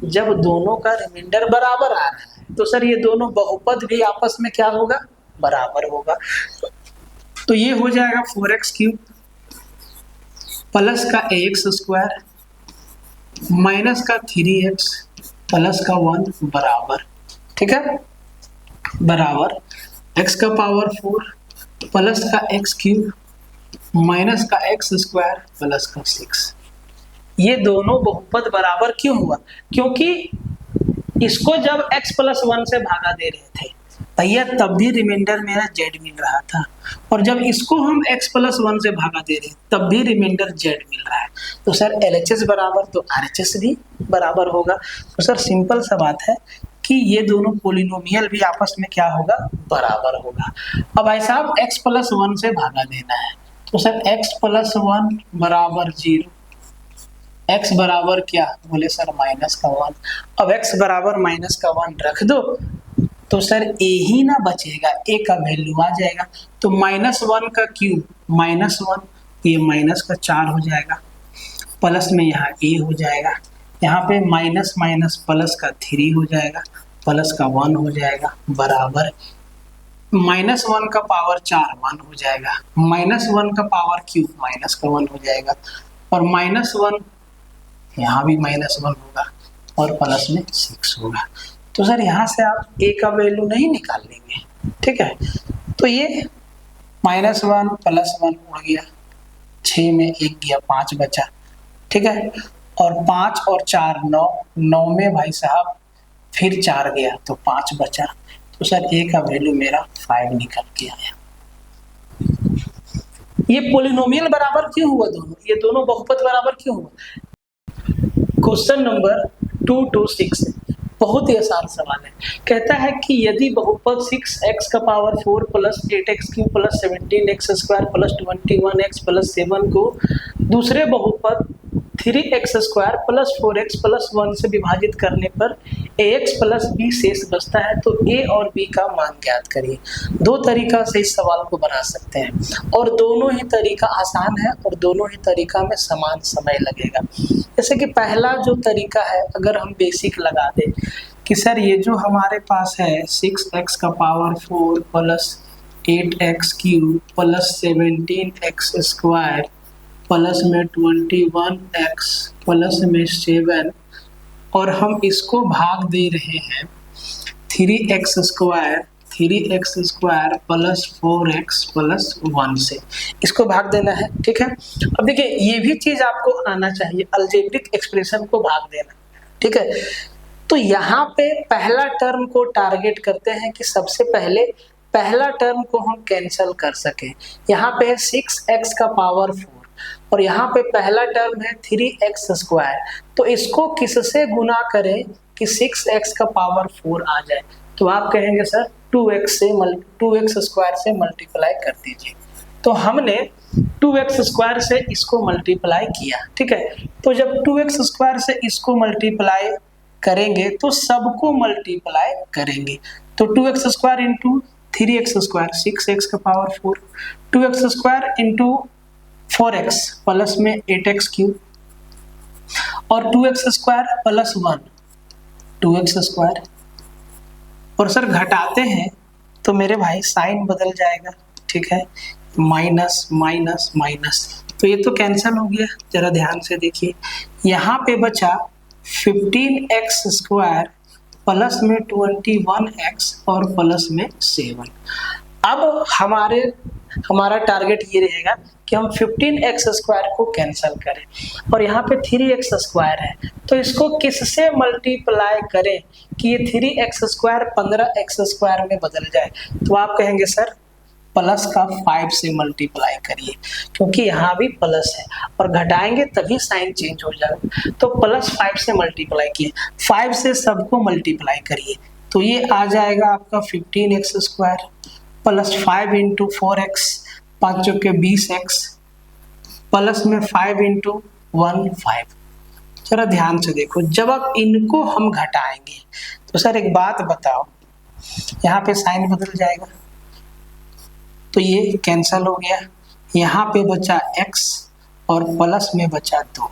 Speaker 1: जब दोनों का रिमाइंडर बराबर आ रहा है तो सर ये दोनों बहुपद भी आपस में क्या होगा? बराबर होगा। तो ये हो जाएगा 4x क्यूब प्लस का ax स्क्वायर माइनस का 3x प्लस का 1 बराबर, ठीक है, बराबर x का पावर 4 प्लस का x क्यूब माइनस का x स्क्वायर प्लस का 6। ये दोनों बहुपद बराबर क्यों हुआ? क्योंकि इसको जब x प्लस 1 से भागा दे रहे थे भैया तब भी रिमाइंडर मेरा जेड मिल रहा था, और जब इसको हम x प्लस 1 से भागा दे रहे हैं तब भी रिमाइंडर जेड मिल रहा है। तो सर LHS बराबर तो RHS भी बराबर होगा। तो सर सिंपल सा बात है कि ये दोनों पोलिनोमियल भी आपस में क्या होगा, बराबर होगा। अब भाई साहब x प्लस 1 से भागा देना है, तो सर x प्लस 1 बराबर 0, x बराबर क्या बोले सर माइनस का 1। अब x बराबर माइनस का 1 रख दो तो सर a ही ना बचेगा, a का वैल्यू आ जाएगा। तो -1 का क्यूब -1, ये माइनस का 4 हो जाएगा, प्लस में यहाँ a हो जाएगा, यहाँ पे माइनस माइनस प्लस का 3 हो जाएगा, प्लस का 1 हो जाएगा, बराबर -1 का पावर 4 1 हो जाएगा, -1 का पावर क्यूब माइनस का 1 हो जाएगा, और -1 यहाँ भी -1 होगा, और प्लस में 6 होगा। तो सर यहाँ से आप a का वैल्यू नहीं निकाल लेंगे, ठीक है। तो ये -1 प्लस 1 उड़ गया, 6 में 1 गया, 5 बचा, ठीक है। और 5 और 4 9, 9 में भाई साहब फिर 4 गया तो 5 बचा। तो सर a का वैल्यू मेरा 5 निकल के आया। ये पोलिनोमियल बराबर क्यों हुआ दोनों, ये दोनों बहुपद बराबर क्यों हुआ? क्वेश्चन नंबर 226 बहुत ही आसान सवाल है। कहता है कि यदि बहुपद 6x का power 4 plus 8x cube plus 17x square plus 21x plus 7 को दूसरे बहुपद 3x square plus 4x plus 1 से विभाजित करने पर ax प्लस b शेष बचता है, तो a और b का मान ज्ञात करिए। दो तरीका से इस सवाल को बना सकते हैं, और दोनों ही तरीका आसान है और दोनों ही तरीका में समान समय लगेगा। जैसे कि पहला जो तरीका है, अगर हम बेसिक लगा दें कि सर ये जो हमारे पास है 6x का power 4 plus 8x cube plus 17x square plus में 21x प्लस में 7, और हम इसको भाग दे रहे हैं 3x square plus 4x plus 1 से, इसको भाग देना है, ठीक है। अब देखिए ये भी चीज आपको आना चाहिए, अलजेब्रिक एक्सप्रेशन को भाग देना, ठीक है। तो यहाँ पे पहला टर्म को टारगेट करते हैं कि सबसे पहले पहला टर्म को हम कैंसिल कर सके। यहाँ पे है 6x का पावर 4 और यहाँ पे पहला टर्म है 3x स्क्वायर, तो इसको किससे गुना करें कि 6x का पावर 4 आ जाए? तो आप कहेंगे सर 2x स्क्वायर से मल्टीप्लाई कर दीजिए। तो हमने 2x स्क्वायर से इसको मल्टीप्लाई किया, ठीक है। तो जब 2x स्क्वायर से इसको मल्टीप्लाई करेंगे तो सबको मल्टीप्लाई करेंगे, तो 2x square into 3x square 6x का power 4, 2x square into 4x plus में 8x क्यूब, और 2x square plus 1 2x square, और सर घटाते हैं तो मेरे भाई साइन बदल जाएगा, ठीक है, माइनस माइनस माइनस, तो ये तो कैंसिल हो गया। जरा ध्यान से देखिए, यहाँ पे बचा 15x स्क्वायर प्लस में 21x और प्लस में 7। अब हमारा टारगेट ये रहेगा कि हम 15x स्क्वायर को कैंसिल करें, और यहाँ पे 3x स्क्वायर है, तो इसको किससे मल्टीप्लाई करें कि ये 3x स्क्वायर 15x स्क्वायर में बदल जाए? तो आप कहेंगे सर प्लस का 5 से मल्टीप्लाई करिए, क्योंकि यहाँ भी प्लस है और घटाएंगे तभी साइन चेंज हो जाएगा। तो प्लस 5 से मल्टीप्लाई किए, 5 से सबको मल्टीप्लाई करिए, तो ये आ जाएगा आपका 15x square plus 5 into 4x 5 चौके 20x प्लस में 5 इंटू 1 5। जरा ध्यान से देखो, जब अब इनको हम घटाएंगे तो सर एक बात बताओ, यहाँ पे साइन बदल जाएगा, तो ये कैंसिल हो गया, यहाँ पे बचा x और प्लस में बचा 2,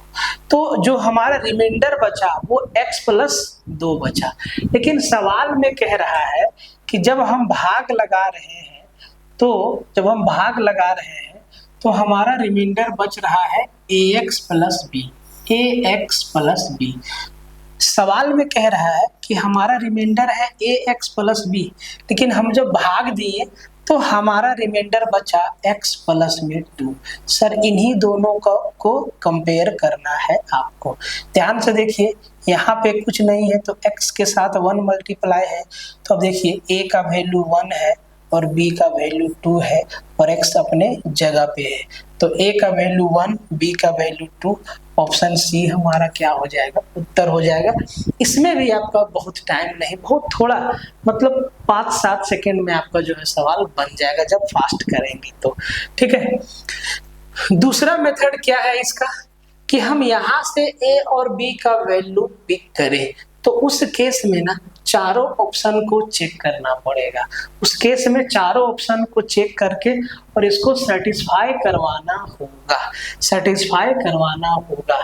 Speaker 1: तो जो हमारा रिमाइंडर बचा वो x प्लस 2 बचा। लेकिन सवाल में कह रहा है कि जब हम भाग लगा रहे हैं तो हमारा रिमाइंडर बच रहा है ax प्लस b। सवाल में कह रहा है कि हमारा रिमाइंडर है ax प्लस b, लेकिन हम जब भाग दिए तो हमारा रिमाइंडर बचा x प्लस में 2। सर इन्हीं दोनों को कंपेयर करना है आपको। ध्यान से देखिए, यहाँ पे कुछ नहीं है तो x के साथ 1 मल्टीप्लाई है, तो अब देखिए a का वैल्यू 1 है और b का वैल्यू 2 है और x अपने जगह पे है, तो a का वैल्यू 1, b का वैल्यू 2, ऑप्शन सी हमारा क्या हो जाएगा, उत्तर हो जाएगा। इसमें भी आपका बहुत टाइम नहीं, बहुत थोड़ा, मतलब 5-7 सेकेंड में आपका जो है सवाल बन जाएगा जब फास्ट करेंगे तो। ठीक है, दूसरा मेथड क्या है इसका कि हम यहाँ से a और b का वैल्यू पिक करें, तो उस केस में ना चारों ऑप्शन को चेक करना पड़ेगा। उस केस में चारों ऑप्शन को चेक करके और इसको सेटिस्फाई करवाना होगा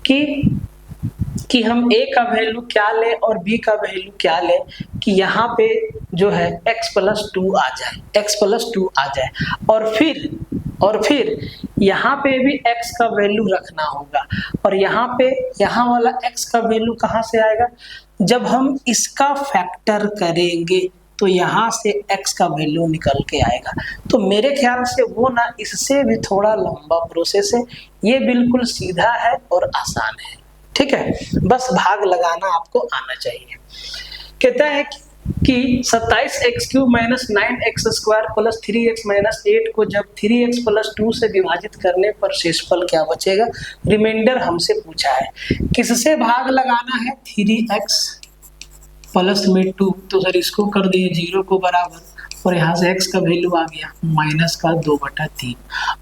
Speaker 1: कि हम a का वैल्यू क्या ले और b का वैल्यू क्या ले, कि यहाँ पे जो है x प्लस 2 आ जाए और फिर यहाँ पे भी x का वैल्यू रखना होगा, और यहाँ वाला x का वैल्यू कहाँ से आएगा, जब हम इसका फैक्टर करेंगे तो यहाँ से x का वैल्यू निकल के आएगा। तो मेरे ख्याल से वो ना इससे भी थोड़ा लंबा प्रोसेस है, ये बिल्कुल सीधा है और आसान है। ठीक है, बस भाग लगाना आपको आना चाहिए। कहता है कि 27x³ minus 9x² plus 3x minus 8 को जब 3x प्लस 2 से विभाजित करने पर शेषफल क्या बचेगा। रिमाइंडर हमसे पूछा है, किससे भाग लगाना है, 3x प्लस में 2, तो सर इसको कर दिए 0 को बराबर, और यहाँ से x का वैल्यू आ गया माइनस का 2/3।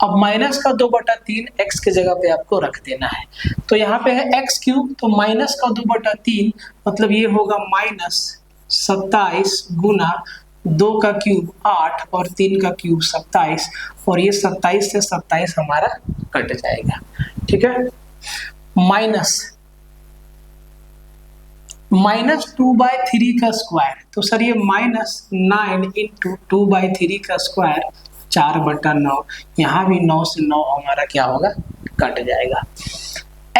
Speaker 1: अब माइनस का 2/3 x के जगह पे आपको रख देना है, तो यहाँ पे है x³, तो माइनस का 2/3 मतलब ये होगा माइनस 27 गुना 2 का क्यूब 8 और 3 का क्यूब 27, और ये 27 से 27 हमारा कट जाएगा। ठीक है, माइनस 2/3 का स्क्वायर, तो सर ये -9 इंटू 2/3 का स्क्वायर 4/9, यहाँ भी 9 से 9 हमारा क्या होगा, कट जाएगा।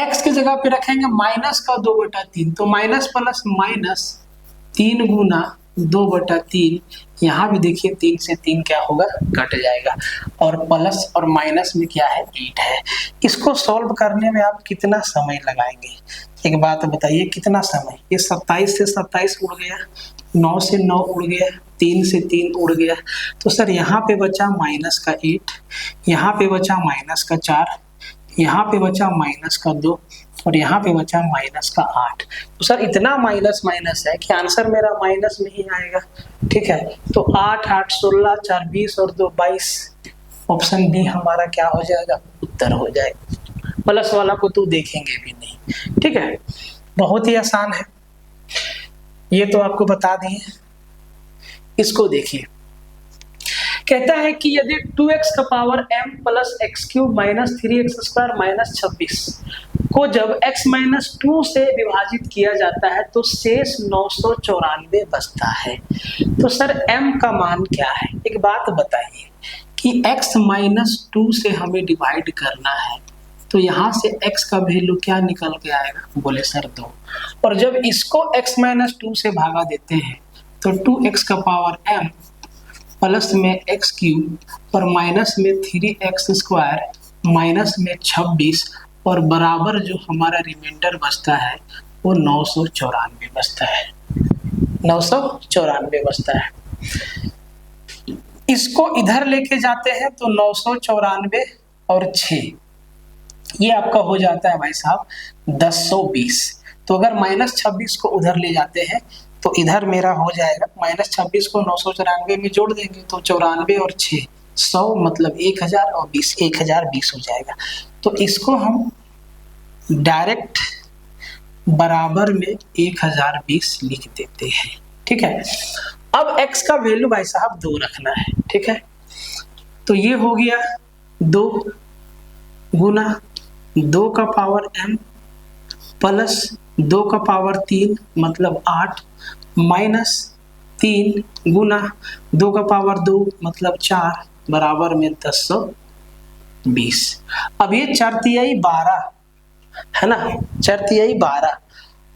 Speaker 1: x की जगह पे रखेंगे माइनस का 2/3, तो माइनस प्लस माइनस 3 गुना 2/3, यहाँ भी देखिए 3 से 3 क्या होगा, कट जाएगा, और प्लस और माइनस में क्या है, 8 है। इसको सॉल्व करने में आप कितना समय लगाएंगे, एक बात बताइए, कितना समय, ये 27 से 27 उड़ गया, 9 से 9 उड़ गया, 3 से 3 उड़ गया, तो सर यहाँ पे बचा माइनस का 8, यहाँ पे बचा माइनस का 4, यहाँ पे बचा माइनस का 2, और यहाँ पे बचा माइनस का 8। तो सर इतना माइनस है कि आंसर मेरा माइनस में ही आएगा। ठीक है, तो 8 8 16 4 20 और 2 22, ऑप्शन बी हमारा क्या हो जाएगा, उत्तर हो जाएगा। प्लस वाला को तो देखेंगे भी नहीं। ठीक है, बहुत ही आसान है, ये तो आपको बता दिए। इसको देखिए, कहता है कि यदि 2x का power m plus x³ minus 3x² minus 26 को जब x माइनस 2 से विभाजित किया जाता है तो शेष 994 बचता है। तो सर m का मान क्या है, एक बात बताइए कि x माइनस 2 से हमें डिवाइड करना है, तो यहाँ से x का वैल्यू क्या निकल के आएगा, बोले सर 2, और जब इसको x माइनस 2 से भागा देते हैं तो 2x का पावर m प्लस में x³ और माइनस में 3x² माइनस में 26 और बराबर जो हमारा रिमाइंडर बचता है वो 994 बचता है, 994 बचता है। इसको इधर लेके जाते हैं तो 994 और 6, ये आपका हो जाता है भाई साहब 1020। तो अगर -26 को उधर ले जाते हैं तो इधर मेरा हो जाएगा, -26 को 994 में जोड़ देंगे तो 94 और 6 100, मतलब 1000 और 20 1020 हो जाएगा। तो इसको हम डायरेक्ट बराबर में 1020 लिख देते हैं। ठीक है, अब x का वैल्यू भाई साहब 2 रखना है। ठीक है, तो ये हो गया 2 गुना 2 का पावर m प्लस 2 का पावर 3 मतलब 8 माइनस 3 गुना 2 का पावर 2 मतलब 4 बराबर में 1020। अब ये 4×3 12 है ना, 4×3 12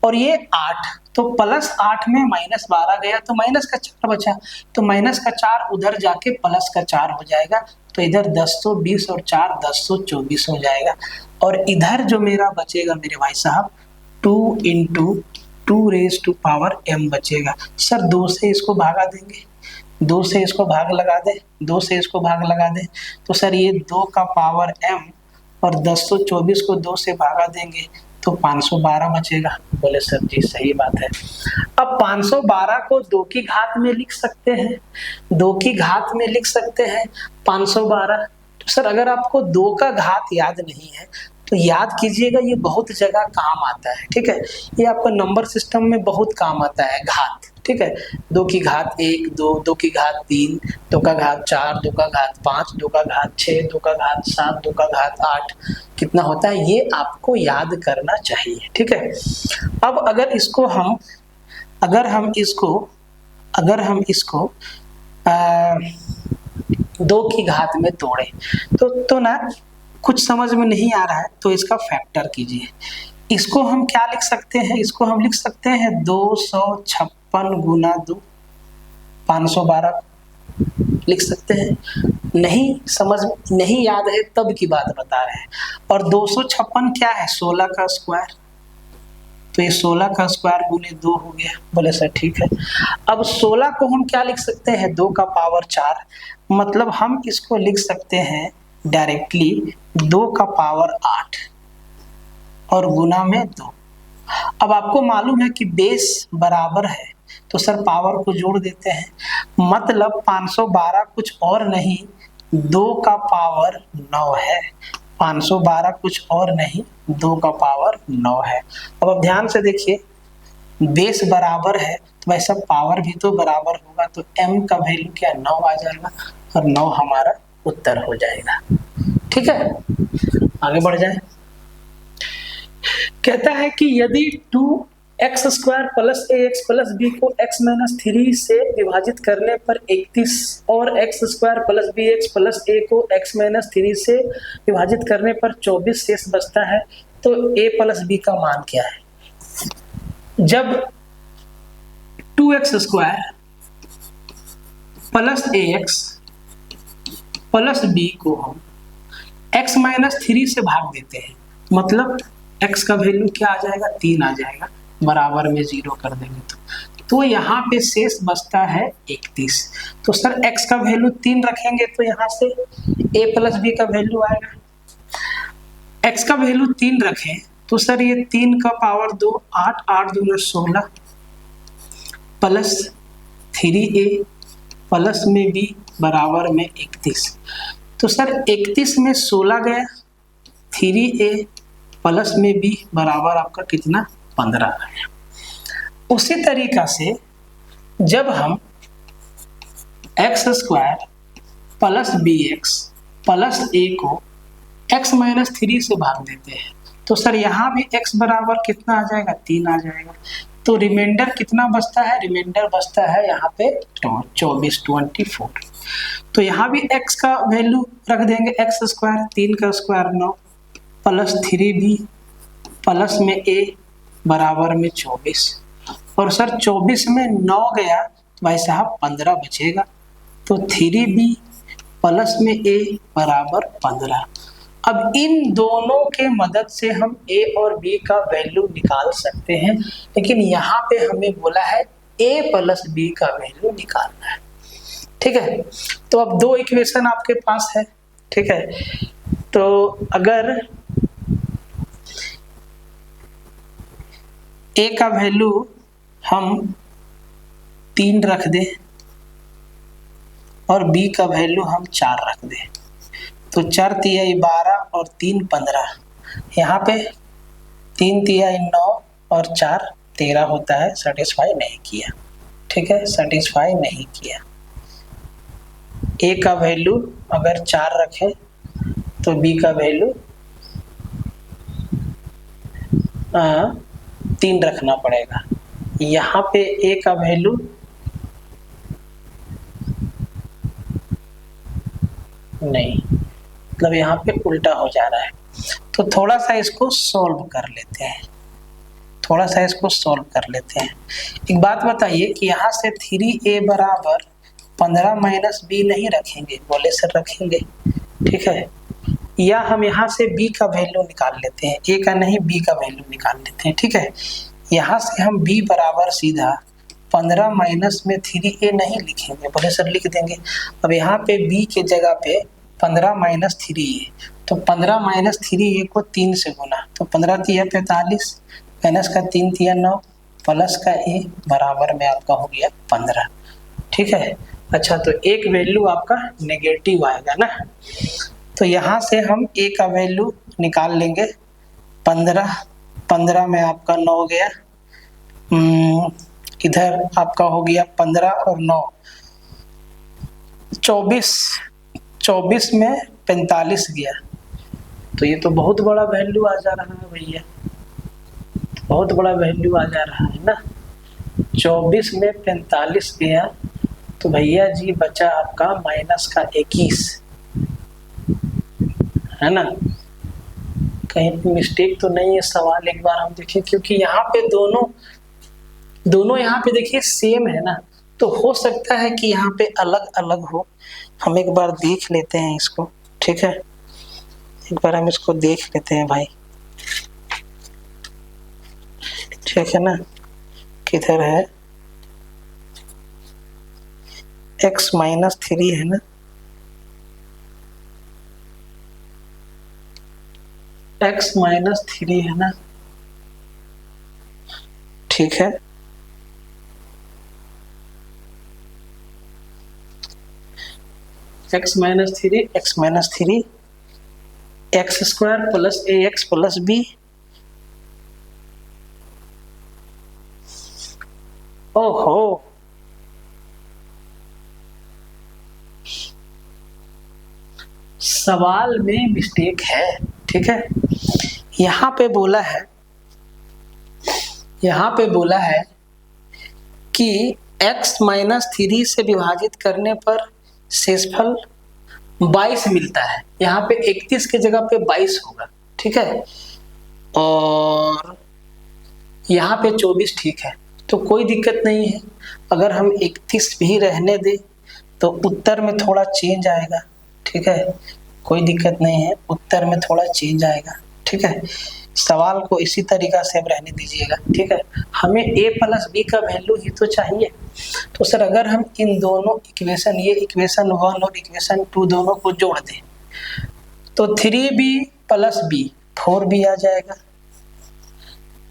Speaker 1: और ये 8, तो +8 में -12 गया तो माइनस का 4 बचा, तो माइनस का 4 उधर जाके प्लस का 4 हो जाएगा, तो इधर 1020 और 4 1024 हो जाएगा। और इधर जो मेरा बचेगा मेरे भाई साहब 2 × 2⁻m बचेगा। सर 2 से इसको भागा देंगे, 2 से इसको भाग लगा दे, 2 से इसको भाग लगा दे, तो सर ये 2 का पावर m और 1024 को 2 से भागा देंगे तो 512 बचेगा। बोले सर जी सही बात है। अब 512 को 2 की घात में लिख सकते हैं, 2 की घात में लिख सकते हैं 512। तो सर अगर आपको 2 का घात याद नहीं है तो याद कीजिएगा, ये बहुत जगह काम आता है, ठीक है। ये आपका नंबर सिस्टम में बहुत काम आता है घात, ठीक है। 2 की घात 1, 2, 2 की घात 3, 2 का घात 4, 2 का घात 5, 2 का घात 6, 2 का घात 7, 2 का घात 8 कितना होता है, ये आपको याद करना चाहिए, ठीक है। अब अगर हम इसको 2 की घात में तोड़े तो ना कुछ समझ में नहीं आ रहा है, तो इसका फैक्टर कीजिए। इसको हम क्या लिख सकते हैं, इसको हम लिख सकते हैं 256 × 2 512 लिख सकते हैं। नहीं याद है तब की बात बता रहे हैं। और 256 क्या है, 16 का स्क्वायर, तो ये 16 का स्क्वायर × 2 हो गया। बोले सर ठीक है। अब 16 को हम क्या लिख सकते हैं, 2 का पावर 4, मतलब हम इसको लिख सकते हैं डायरेक्टली 2 का पावर 8 और गुना में 2। अब आपको मालूम है कि बेस बराबर है तो सर पावर को जोड़ देते हैं, मतलब 512 कुछ और नहीं 2 का पावर 9 है। 512 कुछ और नहीं 2 का पावर 9 है। अब ध्यान से देखिए, बेस बराबर है तो वैसा पावर भी तो बराबर होगा, तो m का वैल्यू क्या 9 आ जाएगा और 9 हमारा उत्तर हो जाएगा, ठीक है। आगे बढ़ जाए। कहता है कि यदि 2x² + ax + b को x - 3 से विभाजित करने पर 31 और x² + bx + a को x - 3 से विभाजित करने पर 24 शेष बचता है, तो a + b का मान क्या है। जब 2x² + ax + b को हम x - 3 से भाग देते हैं, मतलब x का वैल्यू क्या आ जाएगा, 3 आ जाएगा, बराबर में 0 कर देंगे तो यहाँ पे शेष बचता है 31। तो सर x का वैल्यू 3 रखेंगे तो यहाँ से a + b का वैल्यू आएगा। x का वैल्यू 3 रखें तो सर ये 3 का पावर 2 8, 8 दूना 16 प्लस 3a प्लस में b बराबर में 31। तो सर 31 में 16 गया, 3a प्लस में b बराबर आपका कितना 15 आया। उसी तरीका से जब हम x² + bx + a को x - 3 से भाग देते हैं तो सर यहाँ भी x बराबर कितना आ जाएगा, 3 आ जाएगा। तो रिमाइंडर कितना बचता है, रिमाइंडर बचता है यहाँ पे 24। तो यहाँ भी x का वैल्यू रख देंगे, x² 3 का स्क्वायर 9 प्लस 3b प्लस में a बराबर में 24। और सर 24 में 9 गया तो भाई साहब 15 बचेगा, तो 3b प्लस में a बराबर 15। अब इन दोनों के मदद से हम a और b का वैल्यू निकाल सकते हैं, लेकिन यहाँ पे हमें बोला है a + b का वैल्यू निकालना है, ठीक है। तो अब 2 इक्वेशन आपके पास है, ठीक है। तो अगर a का वैल्यू हम 3 रख दें और b का वैल्यू हम 4 रख दें, तो 4 तिहाई 12 और 3 15, यहाँ पे 3 तिहाई 9 और 4 13 होता है, सेटिस्फाई नहीं किया, ठीक है, सेटिस्फाई नहीं किया। a का वैल्यू अगर 4 रखें तो b का वैल्यू 3 रखना पड़ेगा। यहाँ पे a का वैल्यू नहीं, मतलब यहाँ पे उल्टा हो जा रहा है, तो थोड़ा सा इसको सॉल्व कर लेते हैं। थोड़ा सा इसको सॉल्व कर लेते हैं। एक बात बताइए कि यहाँ से 3a बराबर 15 माइनस बी नहीं रखेंगे? बोले सर रखेंगे, ठीक है। या हम यहाँ से b का वैल्यू निकाल लेते हैं, a का नहीं b का वैल्यू निकाल लेते हैं, ठीक है। यहाँ से हम b बराबर सीधा 15 माइनस में 3a नहीं लिखेंगे? बोले सर लिख देंगे। अब यहाँ पे b के जगह पे 15 माइनस 3a, तो 15 माइनस 3a को 3 से गुना, तो 15 तिया 45 माइनस का 3 तिया 9 प्लस का a बराबर में आपका हो गया 15, ठीक है। अच्छा, तो एक वैल्यू आपका नेगेटिव आएगा ना, तो यहाँ से हम a का वैल्यू निकाल लेंगे। 15 में आपका 9 गया, इधर आपका हो गया 15 और 9 24 में 45 गया, तो ये तो बहुत बड़ा वैल्यू आ जा रहा है भैया, बहुत बड़ा वैल्यू आ जा रहा है ना। 24 में 45 गया, तो भैया जी बचा आपका माइनस का 21, है ना। कहीं पे मिस्टेक तो नहीं है? सवाल एक बार हम देखें, क्योंकि यहाँ पे दोनों यहाँ पे देखिए सेम है ना, तो हो सकता है कि यहाँ पे अलग अलग हो। हम एक बार देख लेते हैं इसको, ठीक है। एक बार हम इसको देख लेते हैं भाई, ठीक है ना। किधर है? x माइनस 3 है ना, x माइनस 3 है ना, ठीक है। x minus 3 x square plus ax plus b, ओहो सवाल में मिस्टेक है, ठीक है। यहाँ पे बोला है कि x माइनस 3 से विभाजित करने पर शेषफल 22 मिलता है। यहाँ पे 31 के जगह पे 22 होगा, ठीक है। और यहाँ पे 24, ठीक है, तो कोई दिक्कत नहीं है। अगर हम 31 भी रहने दें तो उत्तर में थोड़ा चेंज आएगा, ठीक है, कोई दिक्कत नहीं है, उत्तर में थोड़ा चेंज आएगा, ठीक है। सवाल को इसी तरीका से अब रहने दीजिएगा, ठीक है। हमें a प्लस बी का वैल्यू ही तो चाहिए। तो सर अगर हम इन दोनों इक्वेशन, ये इक्वेशन 1 और इक्वेशन 2 दोनों को जोड़ दें तो 3b प्लस b 4b आ जाएगा,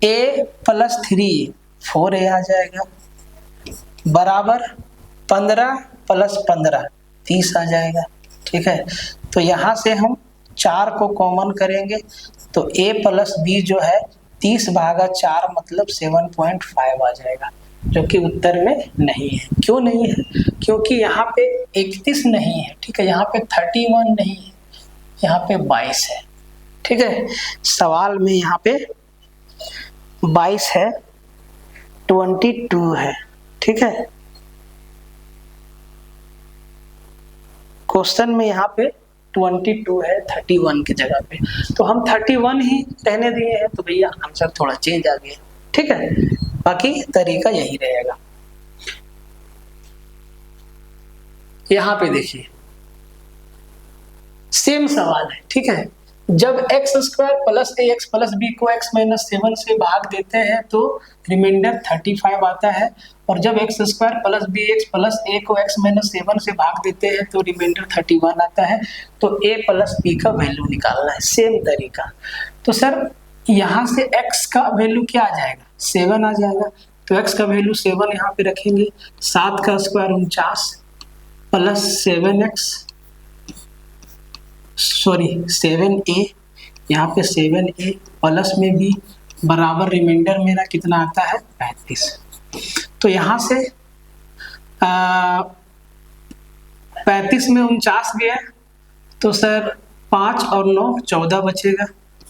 Speaker 1: a प्लस 3 4a आ जाएगा, बराबर 15 प्लस 15 30 आ जाएगा, ठीक है। तो यहाँ से हम 4 को कॉमन करेंगे तो a प्लस बी जो है 30 भागा 4 मतलब 7.5 आ जाएगा, जो कि उत्तर में नहीं है। क्यों नहीं है? क्योंकि यहाँ पे 31 नहीं है, ठीक है, यहाँ पे 31 नहीं है, यहाँ पे 22 है, ठीक है। सवाल में यहाँ पे 22 है, 22 है, ठीक है। क्वेश्चन में यहाँ पे 22 है 31 की जगह पे, तो हम 31 ही रहने दिए हैं, तो भैया आंसर थोड़ा चेंज आ गया, ठीक है। बाकी तरीका यही रहेगा। यहाँ पे देखिए सेम सवाल है, ठीक है। जब एक्स स्क्वायर प्लस ए एक्स प्लस बी को x माइनस 7 से भाग देते हैं तो रिमाइंडर 35 आता है, और जब x square plus b x plus a को x माइनस 7 से भाग देते हैं तो रिमाइंडर 31 आता है। तो a प्लस बी का वैल्यू निकालना है, सेम तरीका। तो सर यहाँ से x का वैल्यू क्या आ जाएगा? 7 आ जाएगा, तो x का वैल्यू 7 यहाँ पे रखेंगे, 7 का स्क्वायर 49 प्लस 7a, यहाँ पे 7a प्लस में भी बराबर रिमाइंडर मेरा कितना आता है? 35। तो यहाँ से 35 में 49 गया, तो सर 5 और 9 14 बचेगा,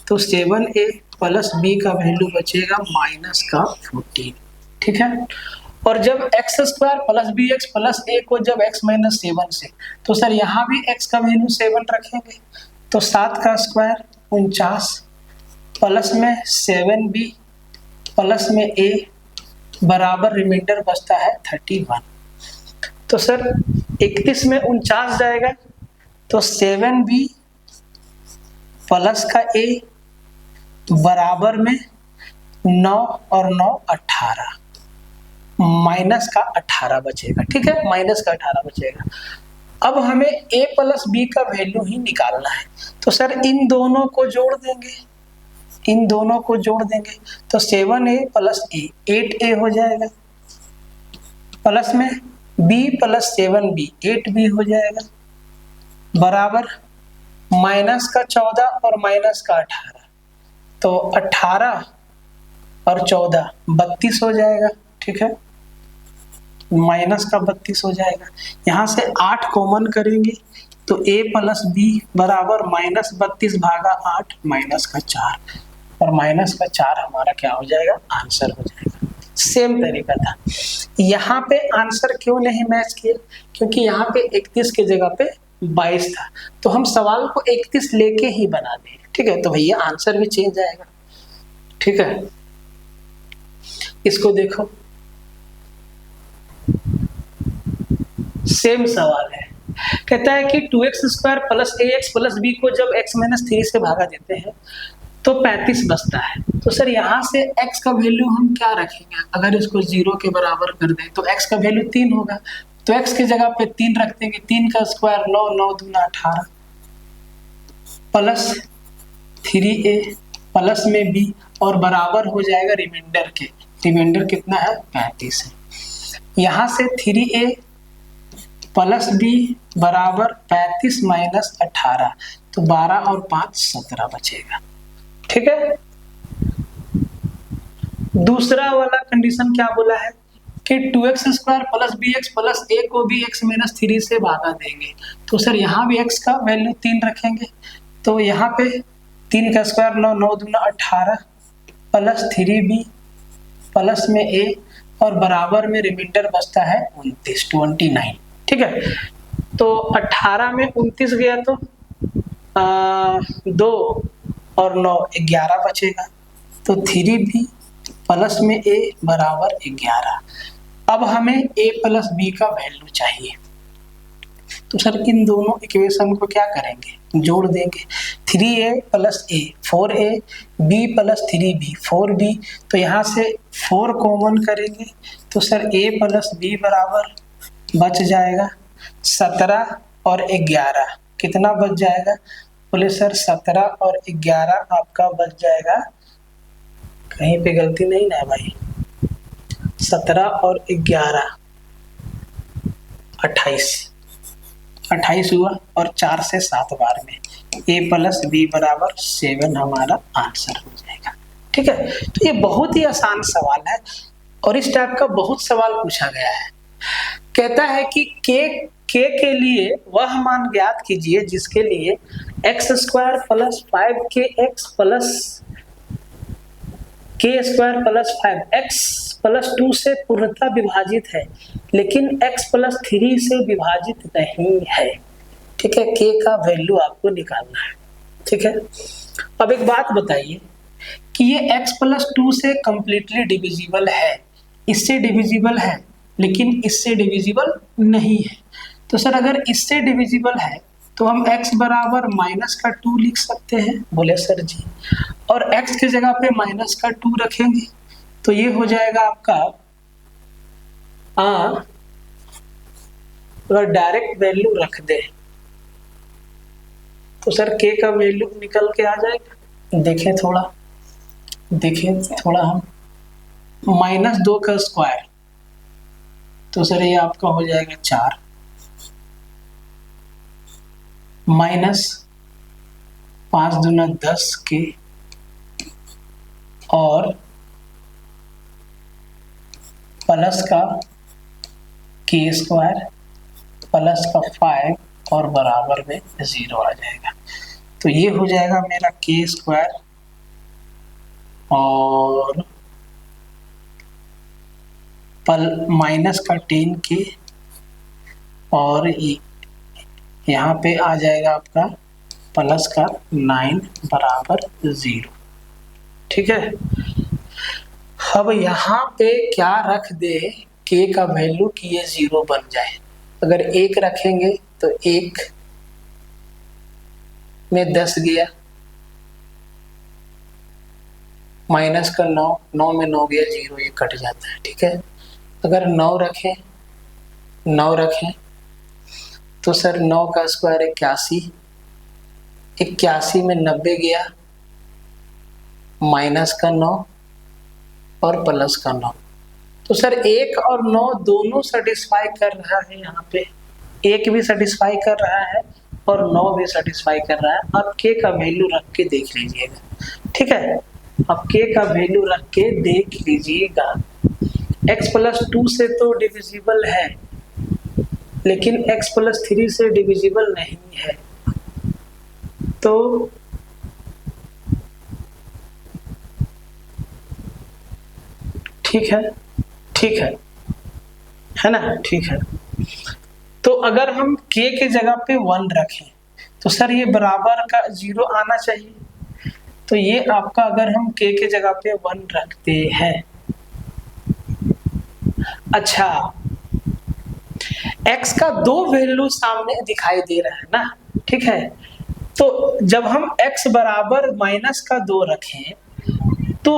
Speaker 1: तो 7a प्लस b का वैल्यू बचेगा माइनस का 14, ठीक है। और जब x square plus b x plus a को जब x माइनस 7 से, तो सर यहाँ भी x का वैल्यू 7 रखेंगे, तो 7 का स्क्वायर 49 प्लस में 7b प्लस में a बराबर रिमाइंडर बचता है 31। तो सर 31 में 49 जाएगा तो 7b प्लस का a बराबर में 9 और 9 18, माइनस का 18 बचेगा। ठीक है, माइनस का 18 बचेगा। अब हमें a प्लस b का वैल्यू ही निकालना है, तो सर इन दोनों को जोड़ देंगे, इन दोनों को जोड़ देंगे तो 7a प्लस a 8a हो जाएगा, प्लस में b प्लस 7b 8b हो जाएगा, बराबर माइनस का 14 और माइनस का 18, तो 18 और 14 32 हो जाएगा। ठीक है, माइनस का 32 हो जाएगा। यहाँ से 8 कॉमन करेंगे तो a प्लस बी बराबर माइनस 32 भागा 8 माइनस का 4, और माइनस का 4 हमारा क्या हो जाएगा, आंसर हो जाएगा। सेम तरीका था। यहाँ पे आंसर क्यों नहीं मैच किया, क्योंकि यहाँ पे 31 की जगह पे 22 था, तो हम सवाल को 31 लेके ही बना दें। ठीक है, तो भैया आंसर भी चेंज आएगा। ठीक है, इसको देखो, सेम सवाल है। कहता है कि 2x² plus ax plus b को जब x माइनस 3 से भागा देते हैं तो 35 बचता है। तो सर यहाँ से x का वैल्यू हम क्या रखेंगे, अगर इसको 0 के बराबर कर दें तो x का वैल्यू 3 होगा, तो x की जगह पे 3 रख देंगे, 3 का स्क्वायर 9, 9 दूना 18 प्लस 3a प्लस में b और बराबर हो जाएगा रिमाइंडर के, रिमाइंडर कितना है 35 है। यहाँ से 3a प्लस b बराबर 35 माइनस 18, तो 12 और 5 17 बचेगा। ठीक है, दूसरा वाला कंडीशन क्या बोला है कि 2x² plus bx plus a को भी x माइनस 3 से भागा देंगे, तो सर यहाँ भी x का वैल्यू 3 रखेंगे, तो यहाँ पे 3 का स्क्वायर 9, 9 दूना 18 प्लस 3b प्लस में a और बराबर में रिमाइंडर बचता है 29। ठीक है, तो 18 में 29 गया तो 2 और 9 11 बचेगा, तो 3b प्लस में a बराबर 11। अब हमें a प्लस b का वैल्यू चाहिए, तो सर इन दोनों इक्वेशन को क्या करेंगे, जोड़ देंगे। 3a plus a 4a, b plus 3b 4b, तो यहाँ से 4 कॉमन करेंगे तो सर a प्लस b बराबर बच जाएगा 17 और 11, कितना बच जाएगा, बोले सर 17 और 11 आपका बच जाएगा, कहीं पे गलती नहीं ना भाई, 17 और 11 28 हुआ, और 4 से 7 बार में a प्लस b बराबर 7 हमारा आंसर हो जाएगा। ठीक है, तो ये बहुत ही आसान सवाल है और इस टाइप का बहुत सवाल पूछा गया है। कहता है कि k के लिए वह मान ज्ञात कीजिए जिसके लिए x² plus 5kx plus k² plus 5x plus 2 से पूर्णतः विभाजित है, लेकिन x प्लस 3 से विभाजित नहीं है। ठीक है, k का वैल्यू आपको निकालना है। ठीक है, अब एक बात बताइए कि ये x प्लस 2 से कंप्लीटली डिविजिबल है, इससे डिविजिबल है लेकिन इससे डिविजिबल नहीं है, तो सर अगर इससे डिविजिबल है तो हम x बराबर माइनस का 2 लिख सकते हैं, बोले सर जी, और x की जगह पे माइनस का 2 रखेंगे तो ये हो जाएगा आपका अगर डायरेक्ट वैल्यू रख दे तो सर k का वैल्यू निकल के आ जाएगा। देखें थोड़ा हम -2 का स्क्वायर, तो सर ये आपका हो जाएगा 4 माइनस 5 दूना 10 के और प्लस का k² प्लस का 5 और बराबर में 0 आ जाएगा, तो ये हो जाएगा मेरा k² और माइनस का 10k और यहाँ पे आ जाएगा आपका प्लस का 9 बराबर 0। ठीक है, अब यहाँ पे क्या रख दे के का वैल्यू कि ये 0 बन जाए। अगर 1 रखेंगे तो 1 में 10 गया, माइनस का 9, 9 में 9 गया 0, ये कट जाता है। ठीक है, अगर 9 रखें तो सर 9 का स्क्वायर 81, 81 में 90 गया, माइनस का 9 और प्लस का 9। तो सर 1 और 9 दोनों सेटिस्फाई कर रहा है। यहाँ पे 1 भी सेटिस्फाई कर रहा है और 9 भी सेटिस्फाई कर रहा है। अब के का वैल्यू रख के देख लीजिएगा। ठीक है, अब के का वैल्यू रख के देख लीजिएगा। x प्लस 2 से तो डिविजिबल है, लेकिन x प्लस 3 से डिविजिबल नहीं है। तो ठीक है ना, ठीक है। तो अगर हम k के जगह पे 1 रखें तो सर ये बराबर का 0 आना चाहिए। तो ये आपका अगर हम k के जगह पे 1 रखते हैं, अच्छा x का 2 वैल्यू सामने दिखाई दे रहा है ना। ठीक है, तो जब हम x बराबर माइनस का 2 रखें तो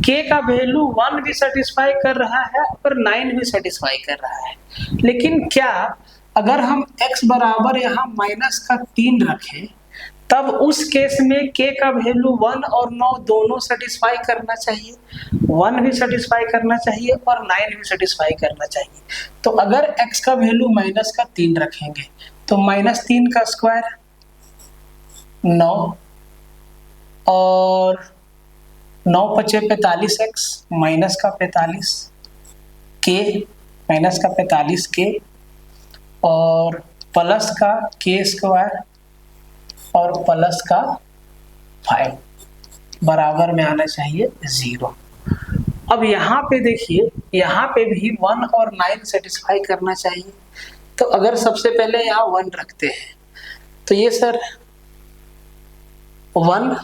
Speaker 1: k का वैल्यू 1 भी सेटिस्फाई कर रहा है और 9 भी सेटिस्फाई कर रहा है। लेकिन क्या अगर हम x बराबर यहाँ माइनस का 3 रखें तब उस केस में k का वैल्यू 1 और 9 दोनों सेटिस्फाई करना चाहिए, 1 भी सेटिस्फाई करना चाहिए और 9 भी सेटिस्फाई करना चाहिए। तो अगर x का वैल्यू माइनस का 3 रखेंगे तो -3 का स्क्वायर 9 और 9 पचे 45x माइनस का 45 के, माइनस का 45 के और प्लस का के स्क्वायर और प्लस का 5 बराबर में आना चाहिए 0। अब यहाँ पे देखिए, यहाँ पे भी 1 और 9 सेटिस्फाई करना चाहिए। तो अगर सबसे पहले यहाँ 1 रखते हैं तो ये सर 1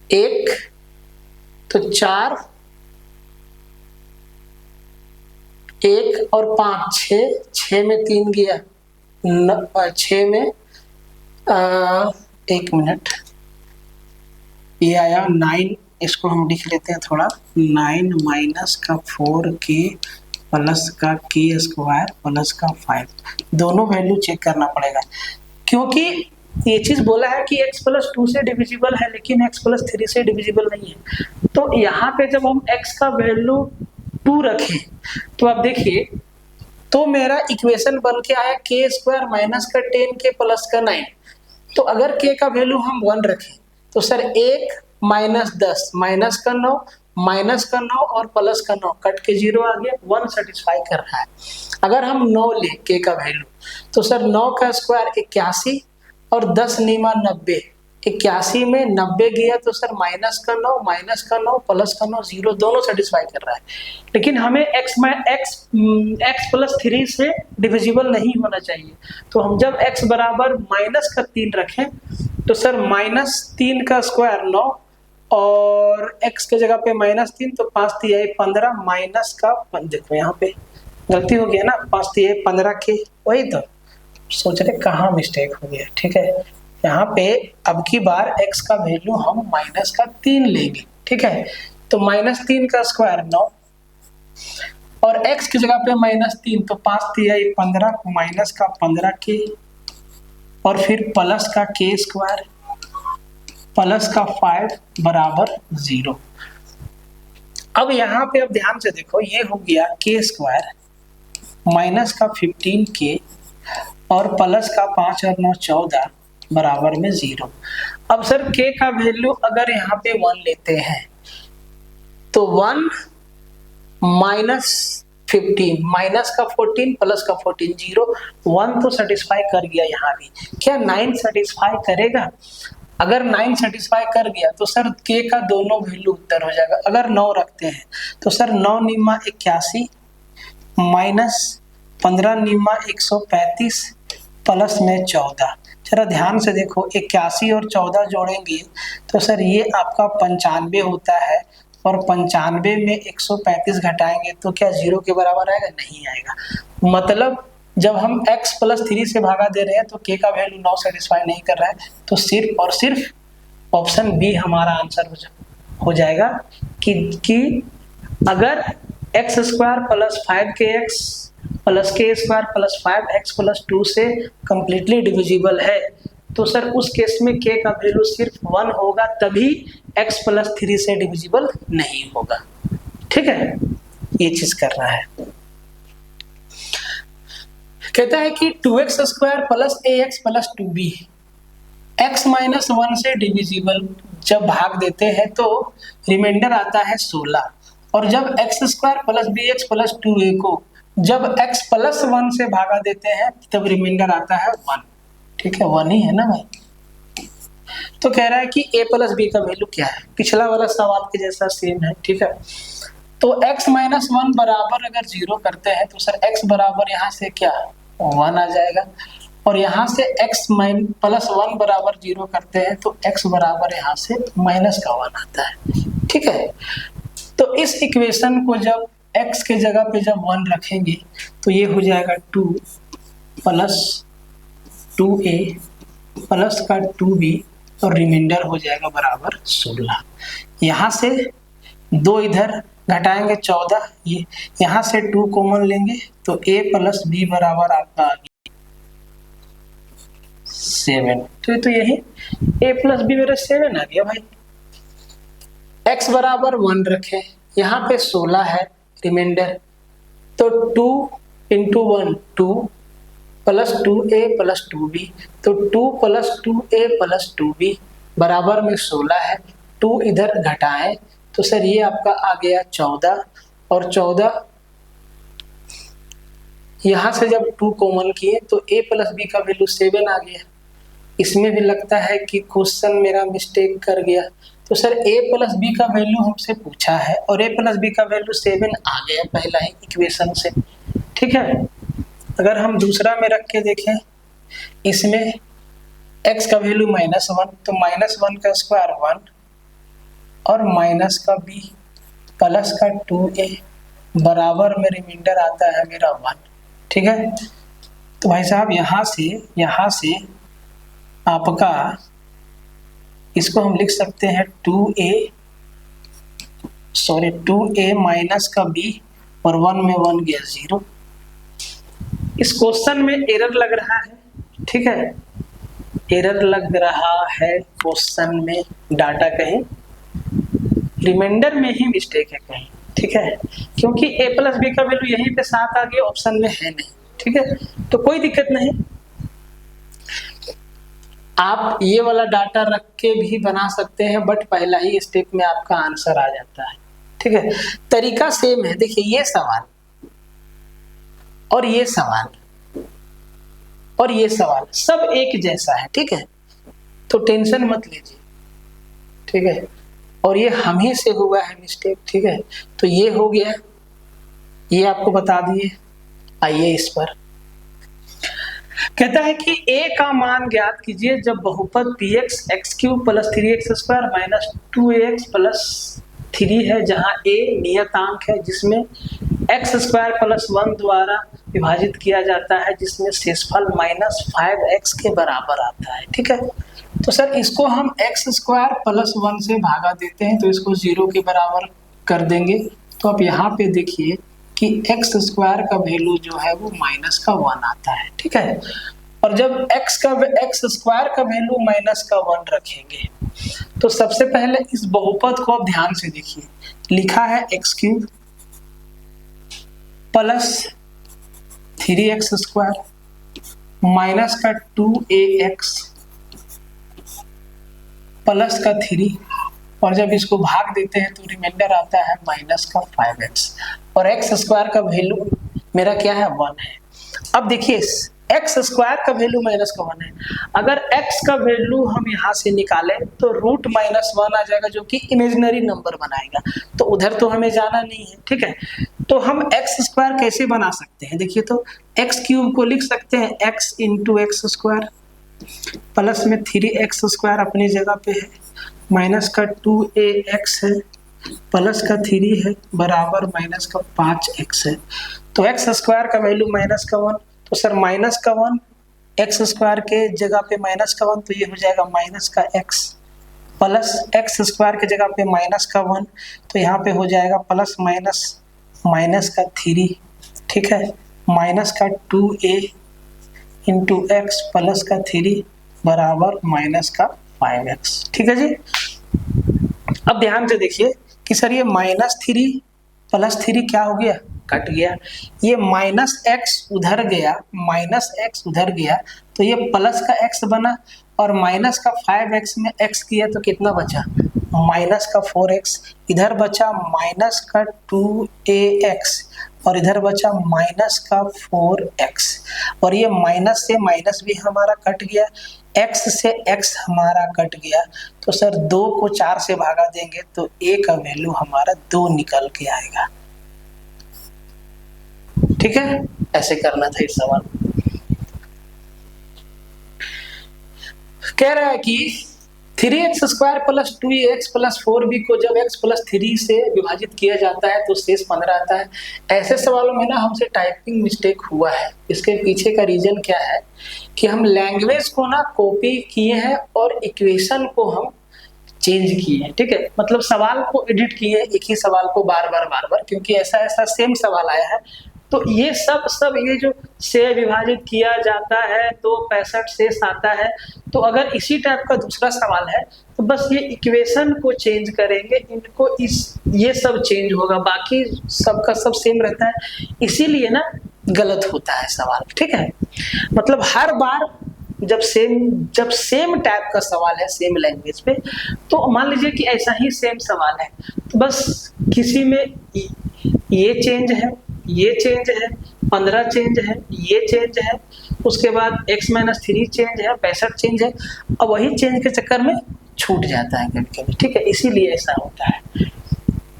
Speaker 1: 1 तो 4 1 और 5 6 में 3 गया 6 में 1 मिनट ये आया 9। इसको हम लिख लेते हैं थोड़ा, 9 माइनस का 4k प्लस का k स्क्वायर प्लस का 5। दोनों वैल्यू चेक करना पड़ेगा क्योंकि ये चीज बोला है कि x प्लस 2 से डिविजिबल है लेकिन x प्लस 3 से डिविजिबल नहीं है। तो यहाँ पे जब हम x का वैल्यू 2 रखें तो अब देखिए, तो मेरा इक्वेशन बन के आया k स्क्वायर माइनस का 10k प्लस का 9। तो अगर k का वैल्यू हम 1 रखें तो सर 1 माइनस 10 माइनस का 9 माइनस का 9 और प्लस का 9 कट के 0 आ गया, 1 सेटिस्फाई कर रहा है। अगर हम 9 ले k का वैल्यू तो सर 9 का स्क्वायर 81 और 10 नीमा 90, 81 में 90 गया तो सर माइनस का 9 प्लस का 9 0 दोनों सेटिस्फाई कर रहा है। लेकिन हमें x प्लस 3 से डिविजिबल नहीं होना चाहिए। तो हम जब x बराबर माइनस का 3 रखें तो सर -3 का स्क्वायर 9 और x के जगह पे -3 तो 5 3 15 माइनस का, देखो यहाँ पे गलती हो गया ना, 5 3 15 के, वही तो सोच रहे कहाँ मिस्टेक हो गया। ठीक है, यहाँ पे अब की बार x का वैल्यू हम माइनस का 3 लेंगे। ठीक है, तो -3 का स्क्वायर 9 और x की जगह पे -3 तो 5 3 15 माइनस का 15 के और फिर प्लस का k स्क्वायर प्लस का 5 बराबर 0। अब यहाँ पे अब ध्यान से देखो, ये हो गया k स्क्वायर माइनस का 15k और प्लस का 5 और 9 14 बराबर में 0। अब सर k का वैल्यू अगर यहाँ पे 1 लेते हैं तो 1 माइनस 15 माइनस का 14 प्लस का 14 0, 1 तो सेटिस्फाई कर गया। यहाँ भी क्या 9 सेटिस्फाई करेगा? अगर 9 सेटिस्फाई कर गया तो सर k का दोनों वैल्यू उत्तर हो जाएगा। अगर 9 रखते हैं तो सर 9 निम्मा 81 माइनस 15 निम्मा 135 प्लस में 14, जरा ध्यान से देखो, 81 और 14 जोड़ेंगे तो सर ये आपका 95 होता है, और 95 में 135 घटाएंगे तो क्या 0 के बराबर आएगा? नहीं आएगा। मतलब जब हम x प्लस 3 से भागा दे रहे हैं तो k का वैल्यू 9 सेटिस्फाई नहीं कर रहा है, तो सिर्फ और सिर्फ ऑप्शन बी हमारा आंसर हो जाएगा कि अगर x square plus 5kx plus के स्क्वायर प्लस 5x प्लस 2 से कंप्लीटली डिविजिबल है, तो सर उस केस में k का वैल्यू सिर्फ 1 होगा, तभी x प्लस 3 से डिविजिबल नहीं होगा। ठीक है, ये चीज करना है। कहता है कि 2x square plus ax plus 2b x minus 1 से डिविजिबल जब भाग देते हैं तो रिमाइंडर आता है 16, और जब x square plus bx plus 2a को जब x प्लस 1 से भागा देते हैं तब रिमाइंडर आता है 1। ठीक है, 1 ही है ना भाई। तो कह रहा है कि a प्लस b का वैल्यू क्या है, पिछला वाला सवाल के जैसा सेम है। ठीक है, तो x माइनस 1 बराबर अगर 0 करते हैं तो सर x बराबर यहाँ से क्या 1 आ जाएगा, और यहाँ से x प्लस 1 बराबर 0 करते हैं तो x बराबर यहाँ से माइनस का 1 आता है। ठीक है, तो इस इक्वेशन को जब x के जगह पे जब 1 रखेंगे तो ये हो जाएगा 2 प्लस 2a प्लस का 2b और रिमाइंडर हो जाएगा बराबर 16। यहाँ से 2 इधर घटाएंगे 14, ये यहाँ से 2 कॉमन लेंगे तो a प्लस b बराबर आपका आ गया 7। तो यही a प्लस बी मेरा 7 आ गया भाई। x बराबर 1 रखे, यहाँ पे 16 है रिमाइंडर, तो 2 into 1 2 plus 2a plus 2b, तो 2 प्लस 2a प्लस 2b बराबर में 16 है। 2 इधर घटाएं तो सर ये आपका आ गया 14, और 14 यहाँ से जब 2 कॉमन किए तो a प्लस बी का वैल्यू 7 आ गया। इसमें भी लगता है कि क्वेश्चन मेरा मिस्टेक कर गया, तो सर a प्लस बी का वैल्यू हमसे पूछा है और a प्लस बी का वैल्यू 7 आ गया पहला ही इक्वेशन से। ठीक है, अगर हम दूसरा में रख के देखें, इसमें x का वैल्यू -1, तो -1 का स्क्वायर 1 और माइनस का b प्लस का 2a बराबर में रिमाइंडर आता है मेरा 1। ठीक है, तो भाई साहब यहाँ से आपका इसको हम लिख सकते हैं 2a माइनस का b और 1 में 1 गया 0। इस क्वेश्चन में एरर लग रहा है। ठीक है, एरर लग रहा है क्वेश्चन में, डाटा कहीं रिमाइंडर में ही मिस्टेक है कहीं। ठीक है, क्योंकि a प्लस बी का वैल्यू यहीं पे 7 आ गया, ऑप्शन में है नहीं। ठीक है, तो कोई दिक्कत नहीं, आप ये वाला डाटा रख के भी बना सकते हैं, बट पहला ही स्टेप में आपका आंसर आ जाता है। ठीक है, तरीका सेम है। देखिए ये सवाल और ये सवाल और ये सवाल सब एक जैसा है। ठीक है, तो टेंशन मत लीजिए। ठीक है, और ये हम ही से हुआ है मिस्टेक। ठीक है, तो ये हो गया, ये आपको बता दिए। आइए इस पर कहता है कि a का मान ज्ञात कीजिए जब बहुपद px x³ plus 3x square minus 2ax plus 3 है, जहां a नियतांक है जिसमें x स्क्वायर प्लस 1 द्वारा विभाजित किया जाता है, जिसमें शेषफल -5x के बराबर आता है। ठीक है, तो सर इसको हम x स्क्वायर प्लस 1 से भागा देते हैं तो इसको 0 के बराबर कर देंगे। तो आप यहाँ पे देखिए कि x स्क्वायर का वैल्यू जो है वो -1 आता है। ठीक है, और जब x स्क्वायर का वैल्यू -1 रखेंगे तो सबसे पहले इस बहुपद को आप ध्यान से देखिए, लिखा है x³ plus 3x square minus का 2ax प्लस का 3, और जब इसको भाग देते हैं तो रिमाइंडर आता है माइनस का 5x, और x स्क्वायर का वैल्यू मेरा क्या है 1 है। अब देखिए x स्क्वायर का वैल्यू -1 है, अगर x का वैल्यू हम यहाँ से निकालें तो रूट -1 आ जाएगा जो कि इमेजिनरी नंबर बनाएगा, तो उधर तो हमें जाना नहीं है। ठीक है, तो हम x स्क्वायर कैसे बना सकते हैं, देखिए तो x³ को लिख सकते हैं x into x square plus में 3x² अपनी जगह पे है, माइनस का 2ax है, प्लस का 3 है, बराबर माइनस का 5x है। तो x² का वैल्यू माइनस का 1, तो सर माइनस का 1 x² के जगह पे माइनस का 1, तो ये हो जाएगा माइनस का x, प्लस x² के जगह पे माइनस का 1, तो यहाँ पे हो जाएगा प्लस माइनस माइनस का 3, ठीक है, माइनस का 2a इंटू x प्लस का 3 बराबर माइनस का 5x, ठीक है जी। अब ध्यान से देखिए कि सर ये -3 प्लस 3 क्या हो गया, कट गया, ये -x उधर गया, -x उधर गया, तो ये प्लस का x बना, और माइनस का 5x में x किया तो कितना बचा, माइनस का 4x, इधर बचा माइनस का 2ax, और इधर बचा माइनस का 4x, और ये माइनस से माइनस भी हमारा कट गया, x से x हमारा कट गया, तो सर 2 को 4 से भागा देंगे तो a का वैल्यू हमारा 2 निकल के आएगा, ठीक है। ऐसे करना था इस सवाल। कह रहा है कि 3x² plus 2ax plus 4b को जब x प्लस 3 से विभाजित किया जाता है तो शेष 15 आता है। ऐसे सवालों में ना हमसे टाइपिंग मिस्टेक हुआ है, इसके पीछे का रीजन क्या है कि हम लैंग्वेज को ना कॉपी किए हैं और इक्वेशन को हम चेंज किए हैं, ठीक है, मतलब सवाल को एडिट किए, एक ही सवाल को बार बार, क्योंकि ऐसा सेम सवाल आया है, तो ये सब ये जो से विभाजित किया जाता है तो 65 शेष आता है, तो अगर इसी टाइप का दूसरा सवाल है तो बस ये इक्वेशन को चेंज करेंगे, इनको ये सब चेंज होगा, बाकी सबका सब सेम रहता है, इसीलिए ना गलत होता है सवाल, ठीक है। मतलब हर बार जब सेम टाइप का सवाल है सेम लैंग्वेज पे, तो मान लीजिए कि ऐसा ही सेम सवाल है, तो बस किसी में ये चेंज है, ये चेंज है, 15 चेंज है, ये चेंज है, उसके बाद x-3 चेंज है, 65 चेंज है, अब वही चेंज के चक्कर में छूट जाता है कभी कभी, ठीक है, इसीलिए ऐसा होता है।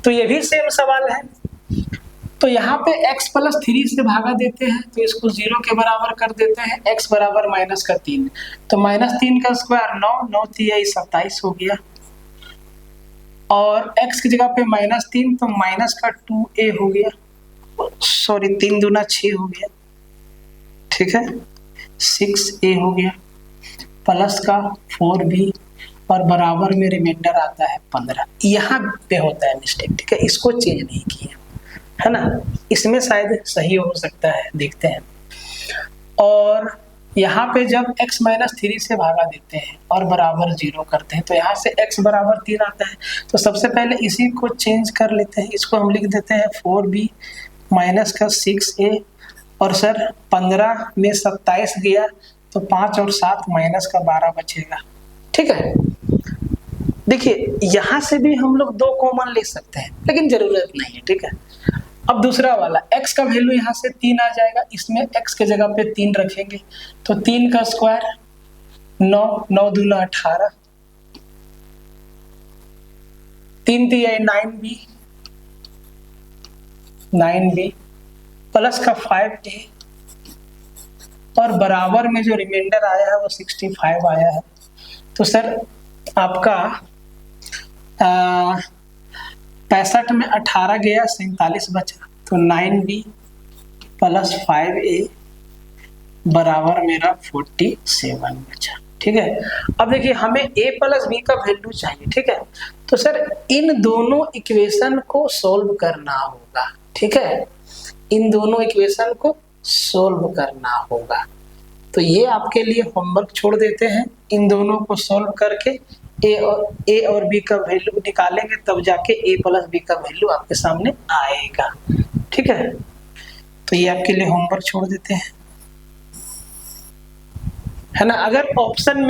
Speaker 1: तो ये भी सेम सवाल है, तो यहाँ पे x प्लस 3 से भागा देते हैं तो इसको 0 के बराबर कर देते हैं, x बराबर माइनस का 3, तो -3 का स्क्वायर 9, 9 3 27 हो गया, और x की जगह पे -3 तो माइनस का 2a हो गया, सॉरी 3 दूना 6 हो गया, ठीक है, 6a हो गया, प्लस का 4b, और बराबर में रिमाइंडर आता है 15। यहाँ पे होता है मिस्टेक, ठीक है, इसको चेंज नहीं किया है ना, इसमें शायद सही हो सकता है, देखते हैं। और यहाँ पे जब x-3 से भागा देते हैं और बराबर 0 करते हैं तो यहाँ से x बराबर 3 आता है, तो सबसे पहले इसी को चेंज कर लेते हैं, इसको हम लिख देते हैं 4b माइनस का 6a, और सर 15 में 27 गया तो 5 और 7 माइनस का 12 बचेगा, ठीक है। देखिए यहाँ से भी हम लोग 2 कॉमन ले सकते हैं, लेकिन जरूरत नहीं है, ठीक है। अब दूसरा वाला x का वैल्यू यहाँ से 3 आ जाएगा, इसमें x के जगह पे 3 रखेंगे, तो 3 का स्क्वायर 9, 9 दूना 18, 3 3 9b, 9b प्लस का 5a, और बराबर में जो रिमाइंडर आया है वो 65 आया है, तो सर आपका 65 में 18 गया, 47 बचा, तो 9b प्लस 5a बराबर मेरा 47 बचा, ठीक है। अब देखिए हमें a प्लस b का वैल्यू चाहिए, ठीक है, तो सर इन दोनों इक्वेशन को सोल्व करना होगा, ठीक है, इन दोनों इक्वेशन को सोल्व करना होगा, तो ये आपके लिए होमवर्क छोड़ देते हैं, इन दोनों को सोल्व करके a और b का वैल्यू निकालेंगे, तब जाके a प्लस b का वैल्यू आपके सामने आएगा, ठीक है। तो ये आपके लिए होमवर्क छोड़ देते हैं, है ना। अगर ऑप्शन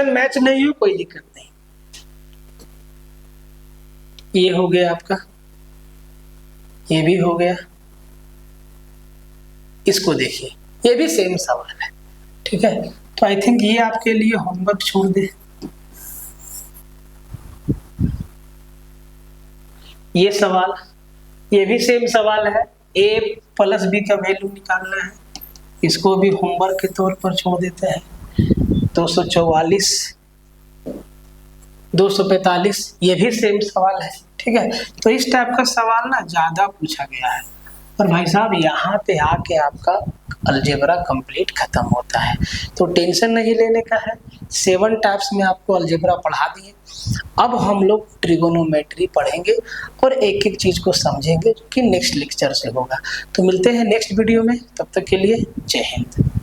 Speaker 1: मैच नहीं हो कोई दिक्कत नहीं, ये हो गया आपका, ये भी हो गया, इसको देखिए ये भी सेम सवाल है, ठीक है। तो आई थिंक ये आपके लिए होमवर्क छोड़ दे, ये सवाल, ये भी सेम सवाल है, a प्लस b का वैल्यू निकालना है, इसको भी होमवर्क के तौर पर छोड़ देते हैं। 244, 245, ये भी सेम सवाल है। ठीक है, तो इस टाइप का सवाल ना ज़्यादा पूछा गया है। और भाई साहब यहाँ पे आके आपका अलजेब्रा कंप्लीट खत्म होता है, तो टेंशन नहीं लेने का है। 7 टाइप्स में आपको अलजेब्रा पढ़ा दिए। अब हम लोग ट्रिगोनोमेट्री पढ़ेंगे और एक एक चीज़ को समझेंगे, कि नेक्स्ट लेक्चर से होगा। तो मिलते हैं नेक्स्ट वीडियो में, तब तक के लिए जय हिंद।